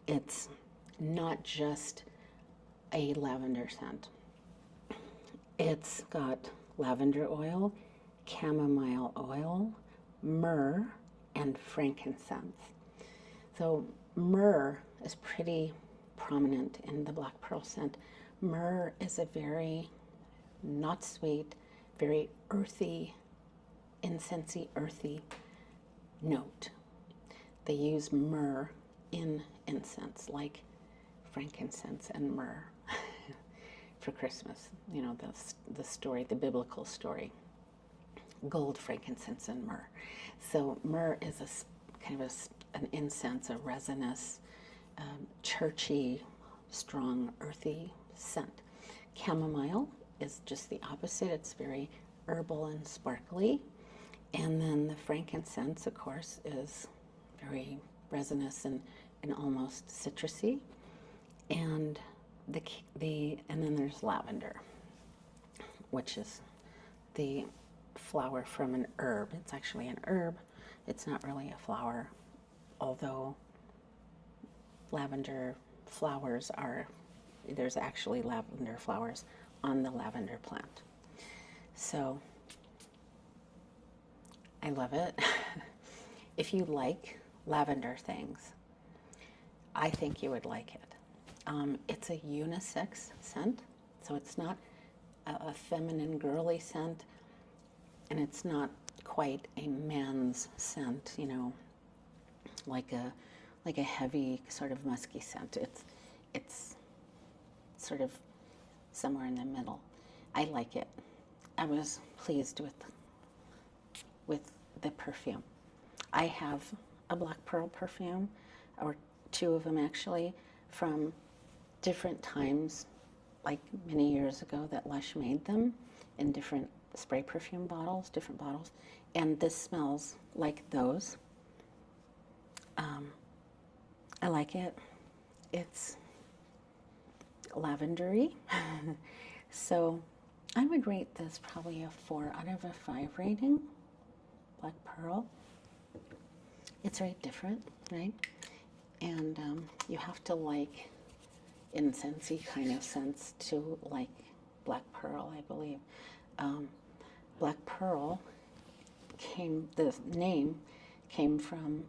Speaker 1: It's not just a lavender scent. It's got lavender oil, chamomile oil, myrrh, and frankincense. So myrrh is pretty prominent in the Black Pearl scent. Myrrh is a very not sweet, very earthy, incensey, earthy note. They use myrrh in incense, like frankincense and myrrh for Christmas. You know, the story, the biblical story. Gold, frankincense, and myrrh. So myrrh is a kind of an incense, a resinous, churchy, strong, earthy scent. Chamomile is just the opposite. It's very herbal and sparkly. And then the frankincense, of course, is very resinous and almost citrusy. And and then there's lavender, which is the flower from an herb. It's actually an herb. It's not really a flower, although lavender flowers there's actually lavender flowers on the lavender plant. So I love it. If you like lavender things, I think you would like it. It's a unisex scent, so it's not a feminine, girly scent, and it's not quite a man's scent, you know, like a heavy sort of musky scent. It's sort of somewhere in the middle. I like it. I was pleased with the perfume. I have a Black Pearl perfume, or two of them actually, from different times, like many years ago, that Lush made them in different spray perfume bottles, different bottles, and this smells like those. I like it. It's lavendery. So I would rate this probably a 4 out of a 5 rating. Black Pearl. It's very different, right? And you have to like incensey kind of scents to like Black Pearl, I believe. Black Pearl the name came from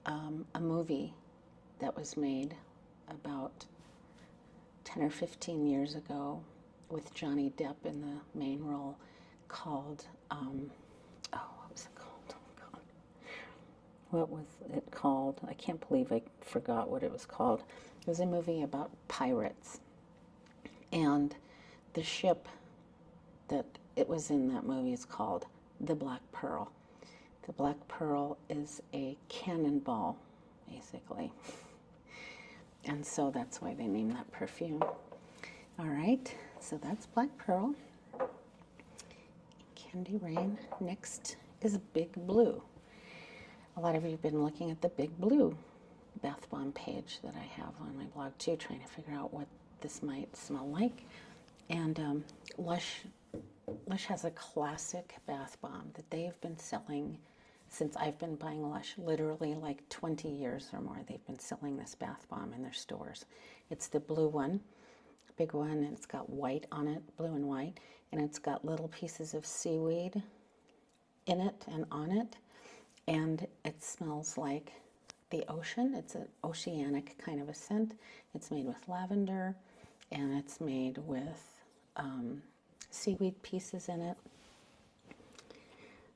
Speaker 1: a movie that was made about 10 or 15 years ago with Johnny Depp in the main role, called, what was it called? Oh, God. What was it called? I can't believe I forgot what it was called. It was a movie about pirates. And the ship that it was in that movie is called the Black Pearl. The Black Pearl is a cannonball, basically. And so that's why they named that perfume. All right, so that's Black Pearl. Candy Rain. Next is Big Blue. A lot of you have been looking at the Big Blue bath bomb page that I have on my blog too, trying to figure out what this might smell like. And Lush has a classic bath bomb that they've been selling since I've been buying Lush, literally like 20 years or more. They've been selling this bath bomb in their stores. It's the blue one, big one, and it's got white on it, blue and white, and it's got little pieces of seaweed in it and on it, and it smells like the ocean. It's an oceanic kind of a scent. It's made with lavender, and it's made with seaweed pieces in it.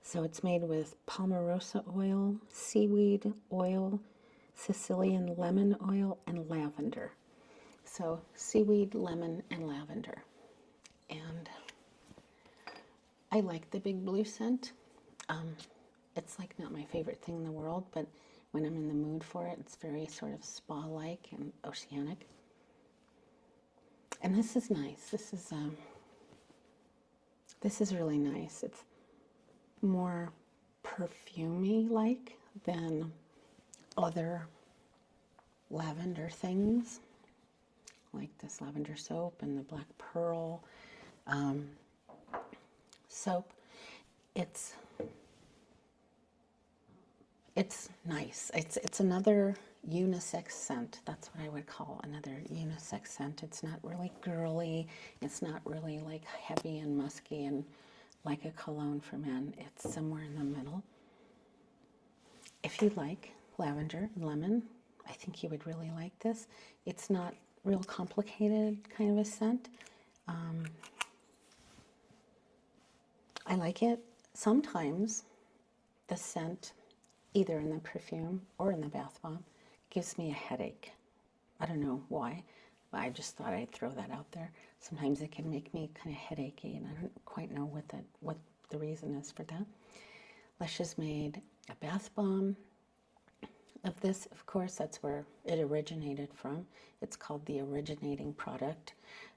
Speaker 1: So it's made with palmarosa oil, seaweed oil, Sicilian lemon oil, and lavender. So seaweed, lemon, and lavender. And I like the Big Blue scent. It's like not my favorite thing in the world, but when I'm in the mood for it, it's very sort of spa-like and oceanic. And this is nice. This is really nice. It's more perfumey like than other lavender things, like this lavender soap and the Black Pearl soap. It's nice. It's another unisex scent. That's what I would call another unisex scent. It's not really girly. It's not really like heavy and musky and like a cologne for men. It's somewhere in the middle. If you like lavender and lemon, I think you would really like this. It's not real complicated kind of a scent. I like it. Sometimes the scent, either in the perfume or in the bath bomb, gives me a headache. I don't know why, but I just thought I'd throw that out there. Sometimes it can make me kind of headachy, and I don't quite know what the reason is for that. Lush has made a bath bomb of this. Of course, that's where it originated from. It's called the originating product.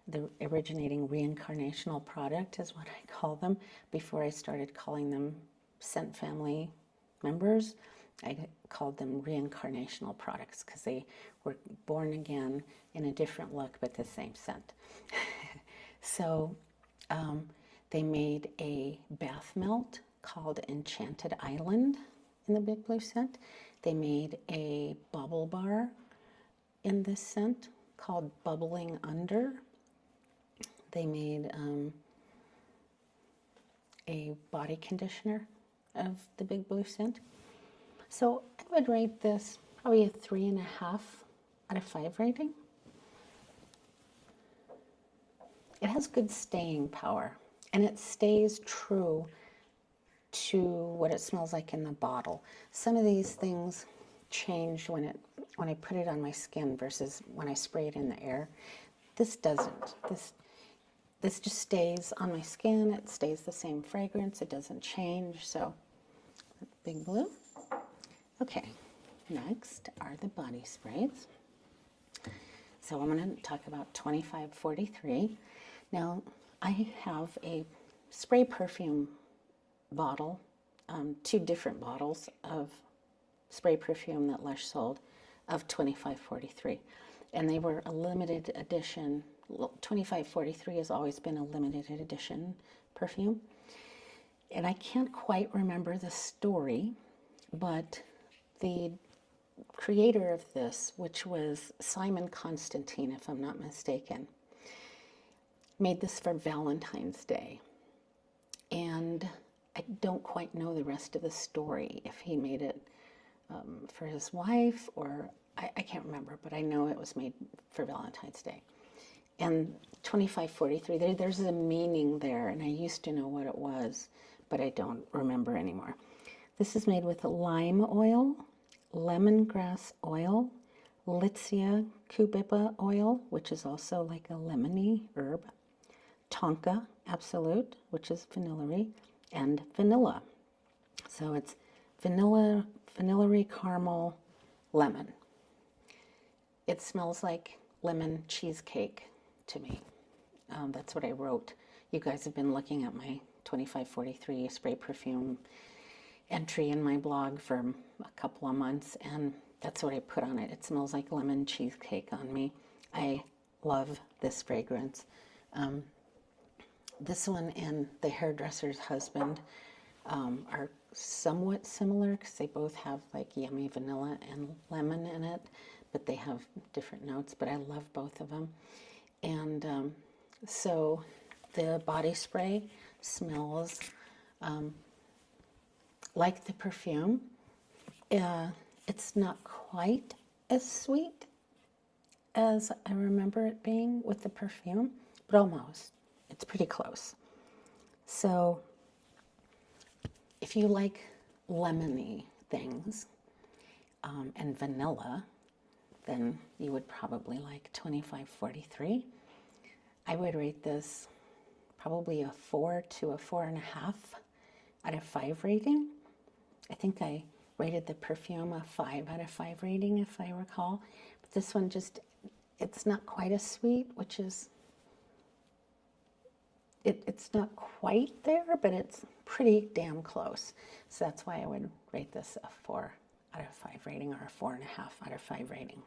Speaker 1: The originating reincarnational product is what I call them before I started calling them scent family members. I called them reincarnational products because they were born again in a different look but the same scent. So they made a bath melt called Enchanted Island in the Big Blue scent. They made a bubble bar in this scent called Bubbling Under. They made a body conditioner of the Big Blue scent. So I would rate this probably a 3.5 out of 5 rating. It has good staying power, and it stays true to what it smells like in the bottle. Some of these things change when I put it on my skin versus when I spray it in the air. This doesn't. This just stays on my skin. It stays the same fragrance. It doesn't change. So, Big Blue. Okay, next are the body sprays. So I'm going to talk about 2543. Now, I have a spray perfume bottle, 2 different bottles of spray perfume that Lush sold of 2543. And they were a limited edition. 2543 has always been a limited edition perfume. And I can't quite remember the story, but the creator of this, which was Simon Constantine, if I'm not mistaken, made this for Valentine's Day. And I don't quite know the rest of the story, if he made it for his wife or I can't remember, but I know it was made for Valentine's Day. And 2543, there's a meaning there, and I used to know what it was, but I don't remember anymore. This is made with lime oil, lemongrass oil, Litsea cubipa oil, which is also like a lemony herb, tonka absolute, which is vanillary, and vanilla. So it's vanillary caramel lemon. It smells like lemon cheesecake to me. That's what I wrote. You guys have been looking at my 2543 spray perfume entry in my blog for a couple of months, and that's what I put on it. It smells like lemon cheesecake on me. I love this fragrance. This one and The Hairdresser's Husband are somewhat similar because they both have like yummy vanilla and lemon in it, but they have different notes, but I love both of them. And so the body spray smells like the perfume. It's not quite as sweet as I remember it being with the perfume, but almost. It's pretty close. So if you like lemony things and vanilla, then you would probably like 2543. I would rate this probably a 4 to a 4.5 out of 5 rating. I think I rated the perfume a 5 out of 5 rating, if I recall. But this one just, it's not quite as sweet, which is, it's not quite there, but it's pretty damn close. So that's why I would rate this a 4 out of 5 rating, or a 4.5 out of 5 rating.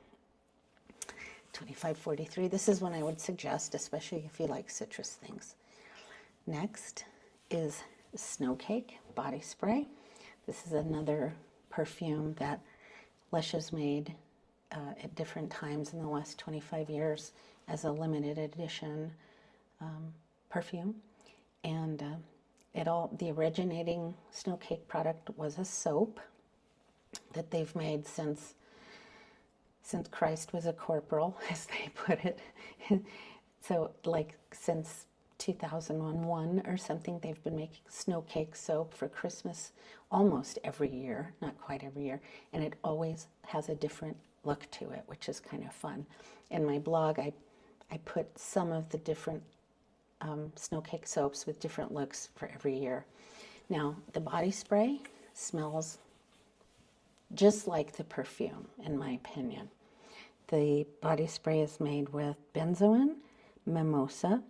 Speaker 1: 2543, this is one I would suggest, especially if you like citrus things. Next is Snowcake body spray. This is another perfume that Lush has made at different times in the last 25 years as a limited edition perfume. And the originating Snowcake product was a soap that they've made since Christ was a corporal, as they put it. So like since 2001 or something, they've been making Snowcake soap for Christmas almost every year, not quite every year, and it always has a different look to it, which is kind of fun. In my blog, I put some of the different Snowcake soaps with different looks for every year. Now, the body spray smells just like the perfume, in my opinion. The body spray is made with benzoin, mimosa,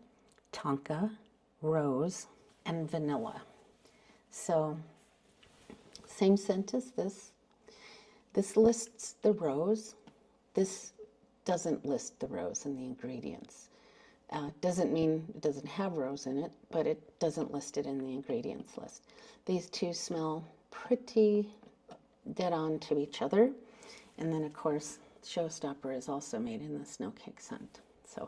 Speaker 1: tonka, rose, and vanilla. So Same scent as this. This lists the rose. This doesn't list the rose in the ingredients. Doesn't mean it doesn't have rose in it, but it doesn't list it in the ingredients list. These two smell pretty dead on to each other. And then, of course, Showstopper is also made in the Snowcake scent. So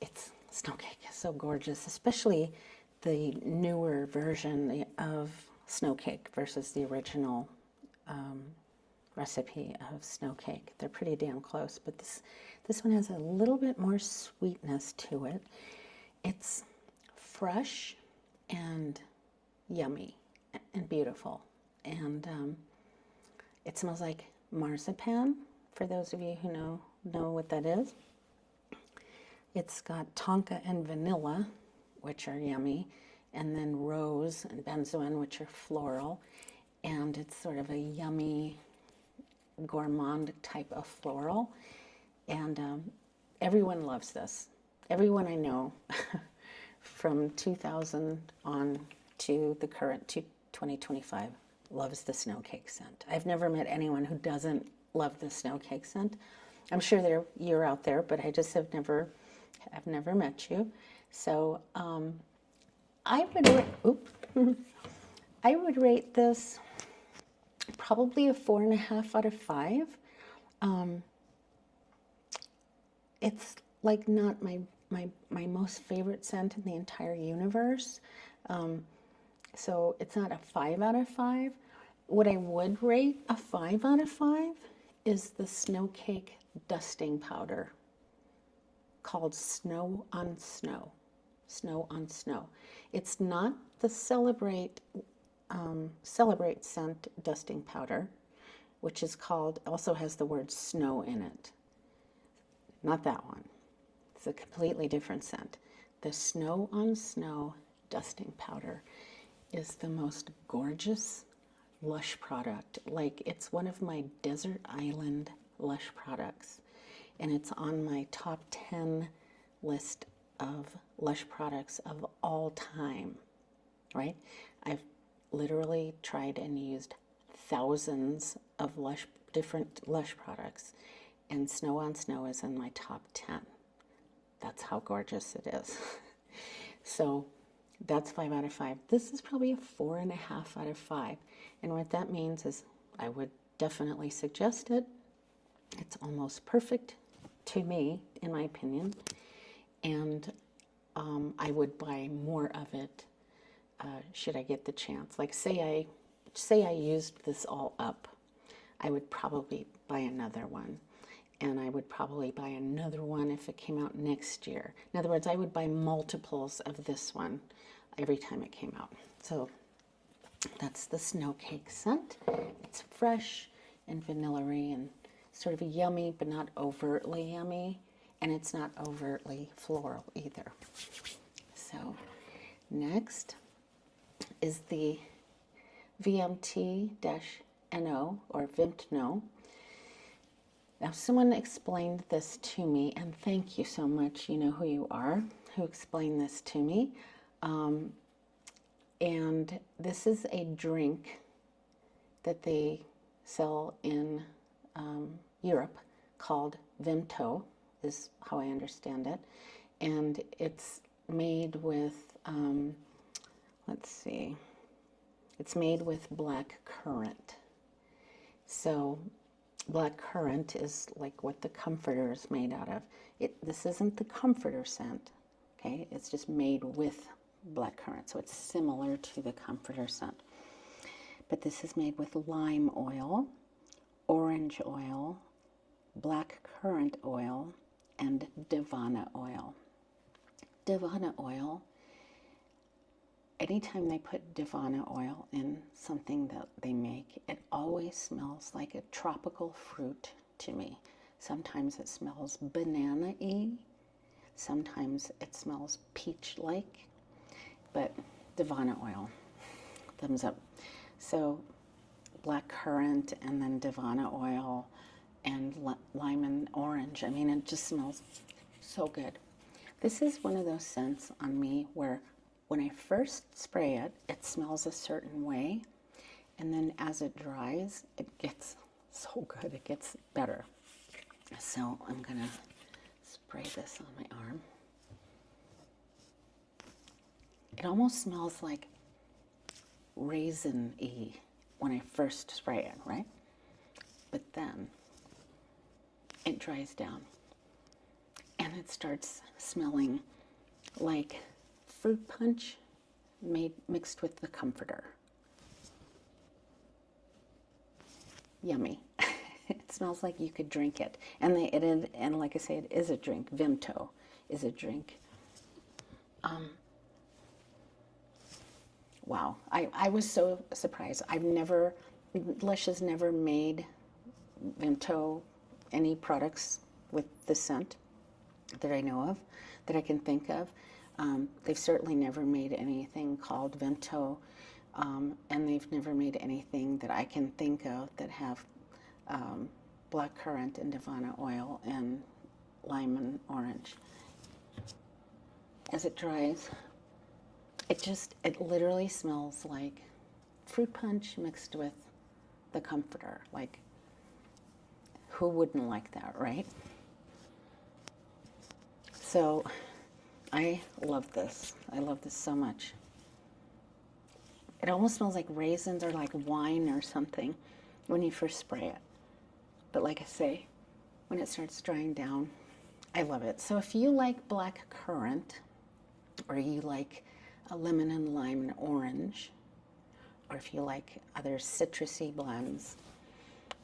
Speaker 1: it's Snowcake is so gorgeous, especially the newer version of Snowcake versus the original recipe of Snowcake. They're pretty damn close, but this one has a little bit more sweetness to it. It's fresh and yummy and beautiful, and it smells like marzipan, for those of you who know what that is. It's got tonka and vanilla, which are yummy, and then rose and benzoin, which are floral, and it's sort of a yummy gourmand type of floral, and everyone loves this. Everyone I know from 2000 on to the current 2025 loves the Snowcake scent. I've never met anyone who doesn't love the Snowcake scent. I'm sure you're out there, but I just have never met you. So I would rate this probably a 4.5 out of 5. It's like not my most favorite scent in the entire universe. So it's not a 5 out of 5. What I would rate a 5 out of 5 is the Snowcake dusting powder called Snow on Snow. Snow on Snow. It's not the Celebrate scent dusting powder, which is called, also has the word snow in it. Not that one. It's a completely different scent. The Snow on Snow dusting powder is the most gorgeous Lush product. Like, it's one of my desert island Lush products, and it's on my top 10 list of Lush products of all time, right? I've literally tried and used thousands of different Lush products, and Snow on Snow is in my top 10. That's how gorgeous it is. So that's 5 out of 5. This is probably a 4.5 out of 5. And what that means is I would definitely suggest it. It's almost perfect to me, in my opinion. And I would buy more of it should I get the chance. Like, say I used this all up, I would probably buy another one. And I would probably buy another one if it came out next year. In other words, I would buy multiples of this one every time it came out. So that's the Snowcake scent. It's fresh and vanilla-y and sort of yummy, but not overtly yummy. And it's not overtly floral either. So next is the VMT-NO or VMT-NO. Now, someone explained this to me, and thank you so much, you know who you are, who explained this to me. And this is a drink that they sell in Europe called VMT-NO, is how I understand it. And it's made with, let's see, it's made with black currant. So black currant is like what the comforter is made out of. This isn't the comforter scent, okay? It's just made with black currant, so it's similar to the comforter scent. But this is made with lime oil, orange oil, black currant oil, and Divana oil. Divana oil, anytime they put Divana oil in something that they make, it always smells like a tropical fruit to me. Sometimes it smells banana-y, sometimes it smells peach-like, but Divana oil, thumbs up. So black currant and then Divana oil and lime and orange. I mean, it just smells so good. This is one of those scents on me where when I first spray it, it smells a certain way, And then as it dries, it gets so good, it gets better. So I'm gonna spray this on my arm. It almost smells like raisin-y when I first spray it, right? But then it dries down and it starts smelling like fruit punch mixed with the comforter. Yummy. It smells like you could drink it. And and like I say, it is a drink. VMT-NO is a drink. Wow. I was so surprised. Lush has never made VMT-NO any products with the scent that I know of, that I can think of. They've certainly never made anything called VMT-NO, and they've never made anything that I can think of that have blackcurrant and Divana oil and lime and orange. As it dries, it literally smells like fruit punch mixed with the comforter. Like, who wouldn't like that, right? So I love this. I love this so much. It almost smells like raisins or like wine or something when you first spray it. But like I say, when it starts drying down, I love it. So if you like black currant, or you like a lemon and lime and orange, or if you like other citrusy blends,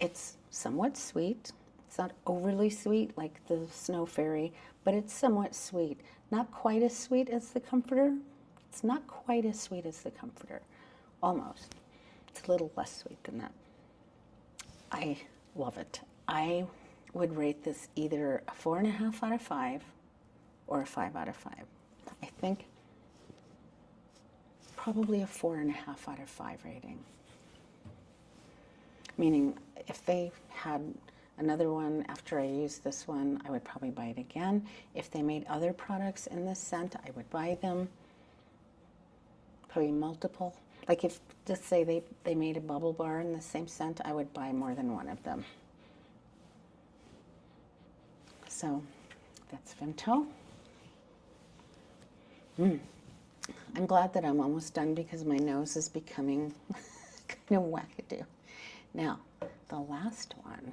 Speaker 1: it's somewhat sweet. It's not overly sweet like the Snow Fairy, but it's somewhat sweet. Not quite as sweet as the Comforter. It's not quite as sweet as the Comforter. Almost. It's a little less sweet than that. I love it. I would rate this either a 4.5 out of 5 or a 5 out of 5. I think probably a 4.5 out of 5 rating. Meaning, if they had another one after I used this one, I would probably buy it again. If they made other products in this scent, I would buy them. Probably multiple. Like if, just say they made a bubble bar in the same scent, I would buy more than one of them. So, that's VMT-NO. I'm glad that I'm almost done because my nose is becoming kind of wackadoo. Now, the last one,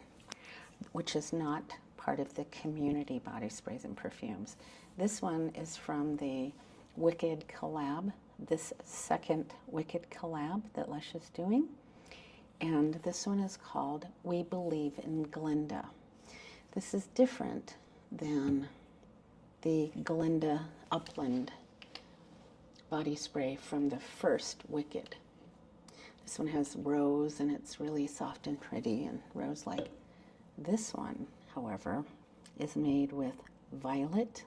Speaker 1: which is not part of the community body sprays and perfumes. This one is from the Wicked collab, this second Wicked collab that Lush is doing. And this one is called We Believe in Glinda. This is different than the Glinda Upland body spray from the first Wicked. This one has rose and it's really soft and pretty and rose-like. This one, however, is made with violet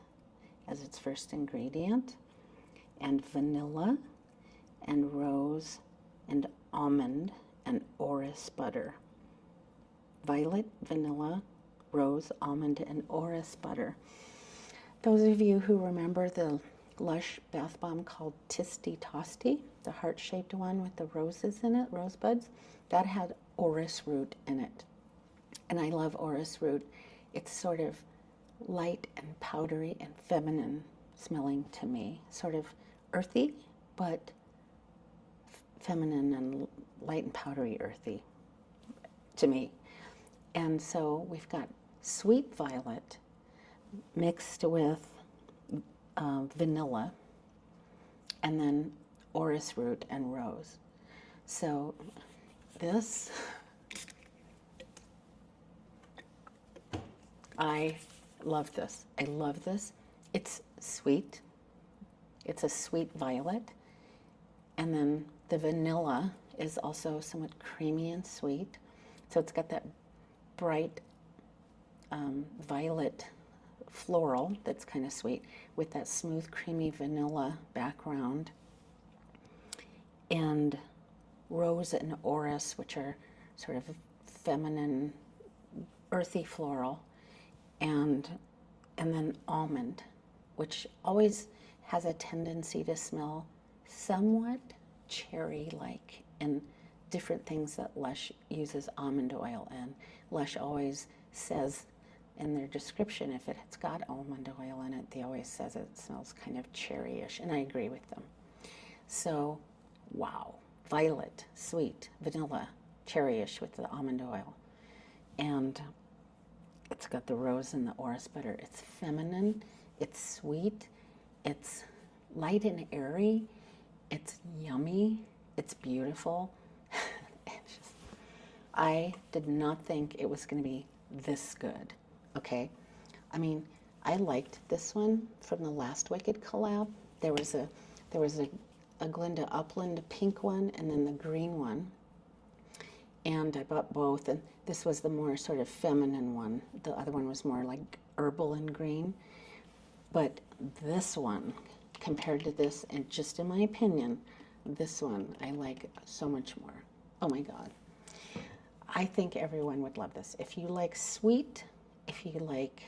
Speaker 1: as its first ingredient, and vanilla, and rose, and almond, and orris butter. Violet, vanilla, rose, almond, and orris butter. Those of you who remember the Lush bath bomb called Tisty Tosty, the heart-shaped one with the roses in it, rosebuds, that had orris root in it. And I love orris root. It's sort of light and powdery and feminine smelling to me. Sort of earthy, but feminine and light and powdery earthy to me. And so we've got sweet violet mixed with vanilla, and then orris root and rose. So this, I love this. I love this. It's sweet. It's a sweet violet. And then the vanilla is also somewhat creamy and sweet. So it's got that bright violet floral that's kind of sweet with that smooth, creamy vanilla background. And rose and orris, which are sort of feminine, earthy floral. And then almond, which always has a tendency to smell somewhat cherry-like in different things that Lush uses almond oil in. Lush always says in their description, if it's got almond oil in it, they always says it smells kind of cherryish, and I agree with them. So, wow, violet, sweet, vanilla, cherryish with the almond oil. And it's got the rose and the orris butter. It's feminine, it's sweet, it's light and airy, it's yummy, it's beautiful. It's just, I did not think it was going to be this good, okay? I mean, I liked this one from the last Wicked collab. There was a Glinda Upland pink one and then the green one. And I bought both, and this was the more sort of feminine one. The other one was more like herbal and green. But this one, compared to this, and just in my opinion, this one I like so much more. Oh my God. I think everyone would love this. If you like sweet, if you like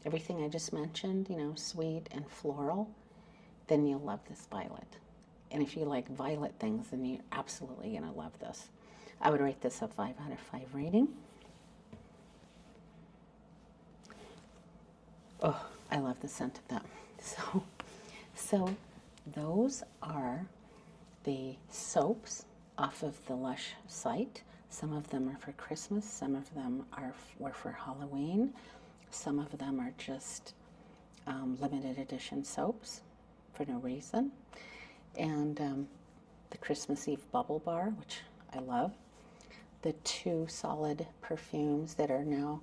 Speaker 1: everything I just mentioned, you know, sweet and floral, then you'll love this violet. And if you like violet things, then you're absolutely going to love this. I would rate this a 5 out of 5 rating. Oh, I love the scent of that. So those are the soaps off of the Lush site. Some of them are for Christmas. Some of them were for Halloween. Some of them are just limited edition soaps for no reason. And the Christmas Eve Bubble Bar, which I love. The 2 solid perfumes that are now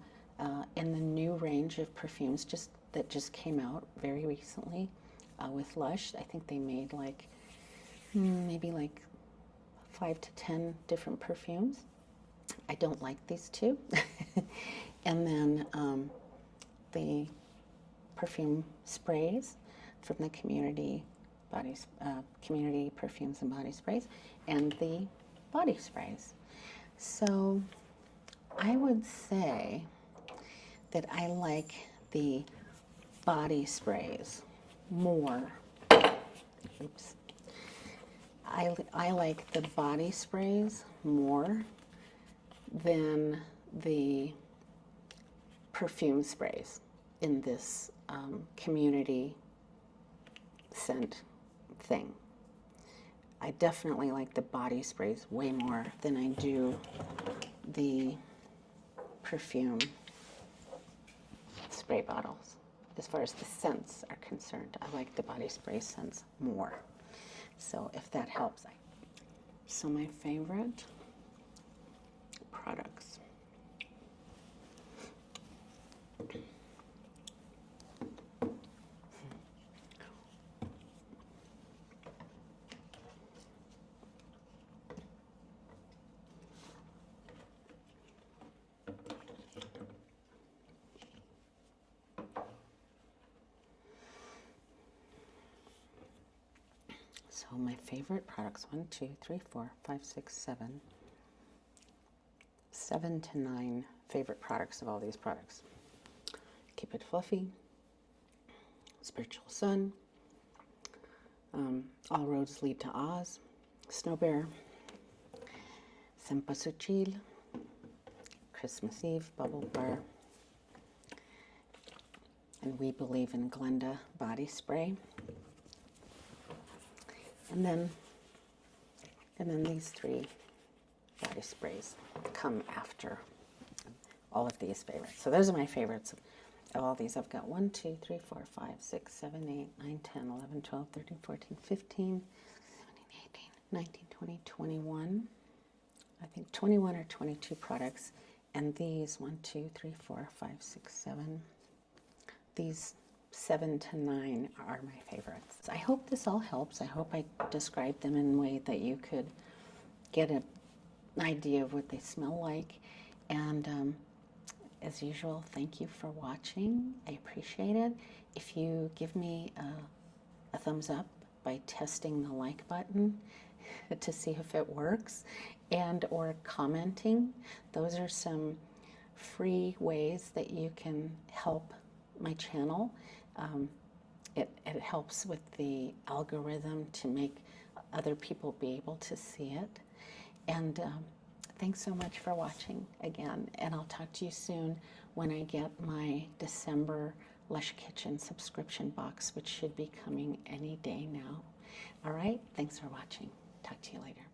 Speaker 1: in the new range of perfumes that just came out very recently with Lush. I think they made like maybe like 5 to 10 different perfumes. I don't like these 2. And then the perfume sprays from the community perfumes and body sprays, and the body sprays. So I would say that I like the body sprays more. Oops. I like the body sprays more than the perfume sprays in this community scent thing. I definitely like the body sprays way more than I do the perfume spray bottles. As far as the scents are concerned, I like the body spray scents more. So if that helps. So my favorite products. So my favorite products, 1, 2, 3, 4, 5, 6, 7. 7 to 9 favorite products of all these products. Keep It Fluffy, Spiritual Sun, All Roads Lead to Oz, Snow Bear, Cempasúcil, Christmas Eve Bubble Bar, and We Believe in Glinda body spray. And then these 3 body sprays come after all of these favorites. So those are my favorites of all these. I've got 1, 2, 3, 4, 5, 6, 7, 8, 9, 10, 11, 12, 13, 14, 15, 17, 18, 19, 20, 21. I think 21 or 22 products. And these 1, 2, 3, 4, 5, 6, 7. These 7 to 9 are my favorites. I hope this all helps. I hope I described them in a way that you could get an idea of what they smell like. And as usual, thank you for watching. I appreciate it. If you give me a thumbs up by testing the like button to see if it works, and or commenting, those are some free ways that you can help my channel. It helps with the algorithm to make other people be able to see it. And thanks so much for watching again. And I'll talk to you soon when I get my December Lush Kitchen subscription box, which should be coming any day now. All right, thanks for watching. Talk to you later.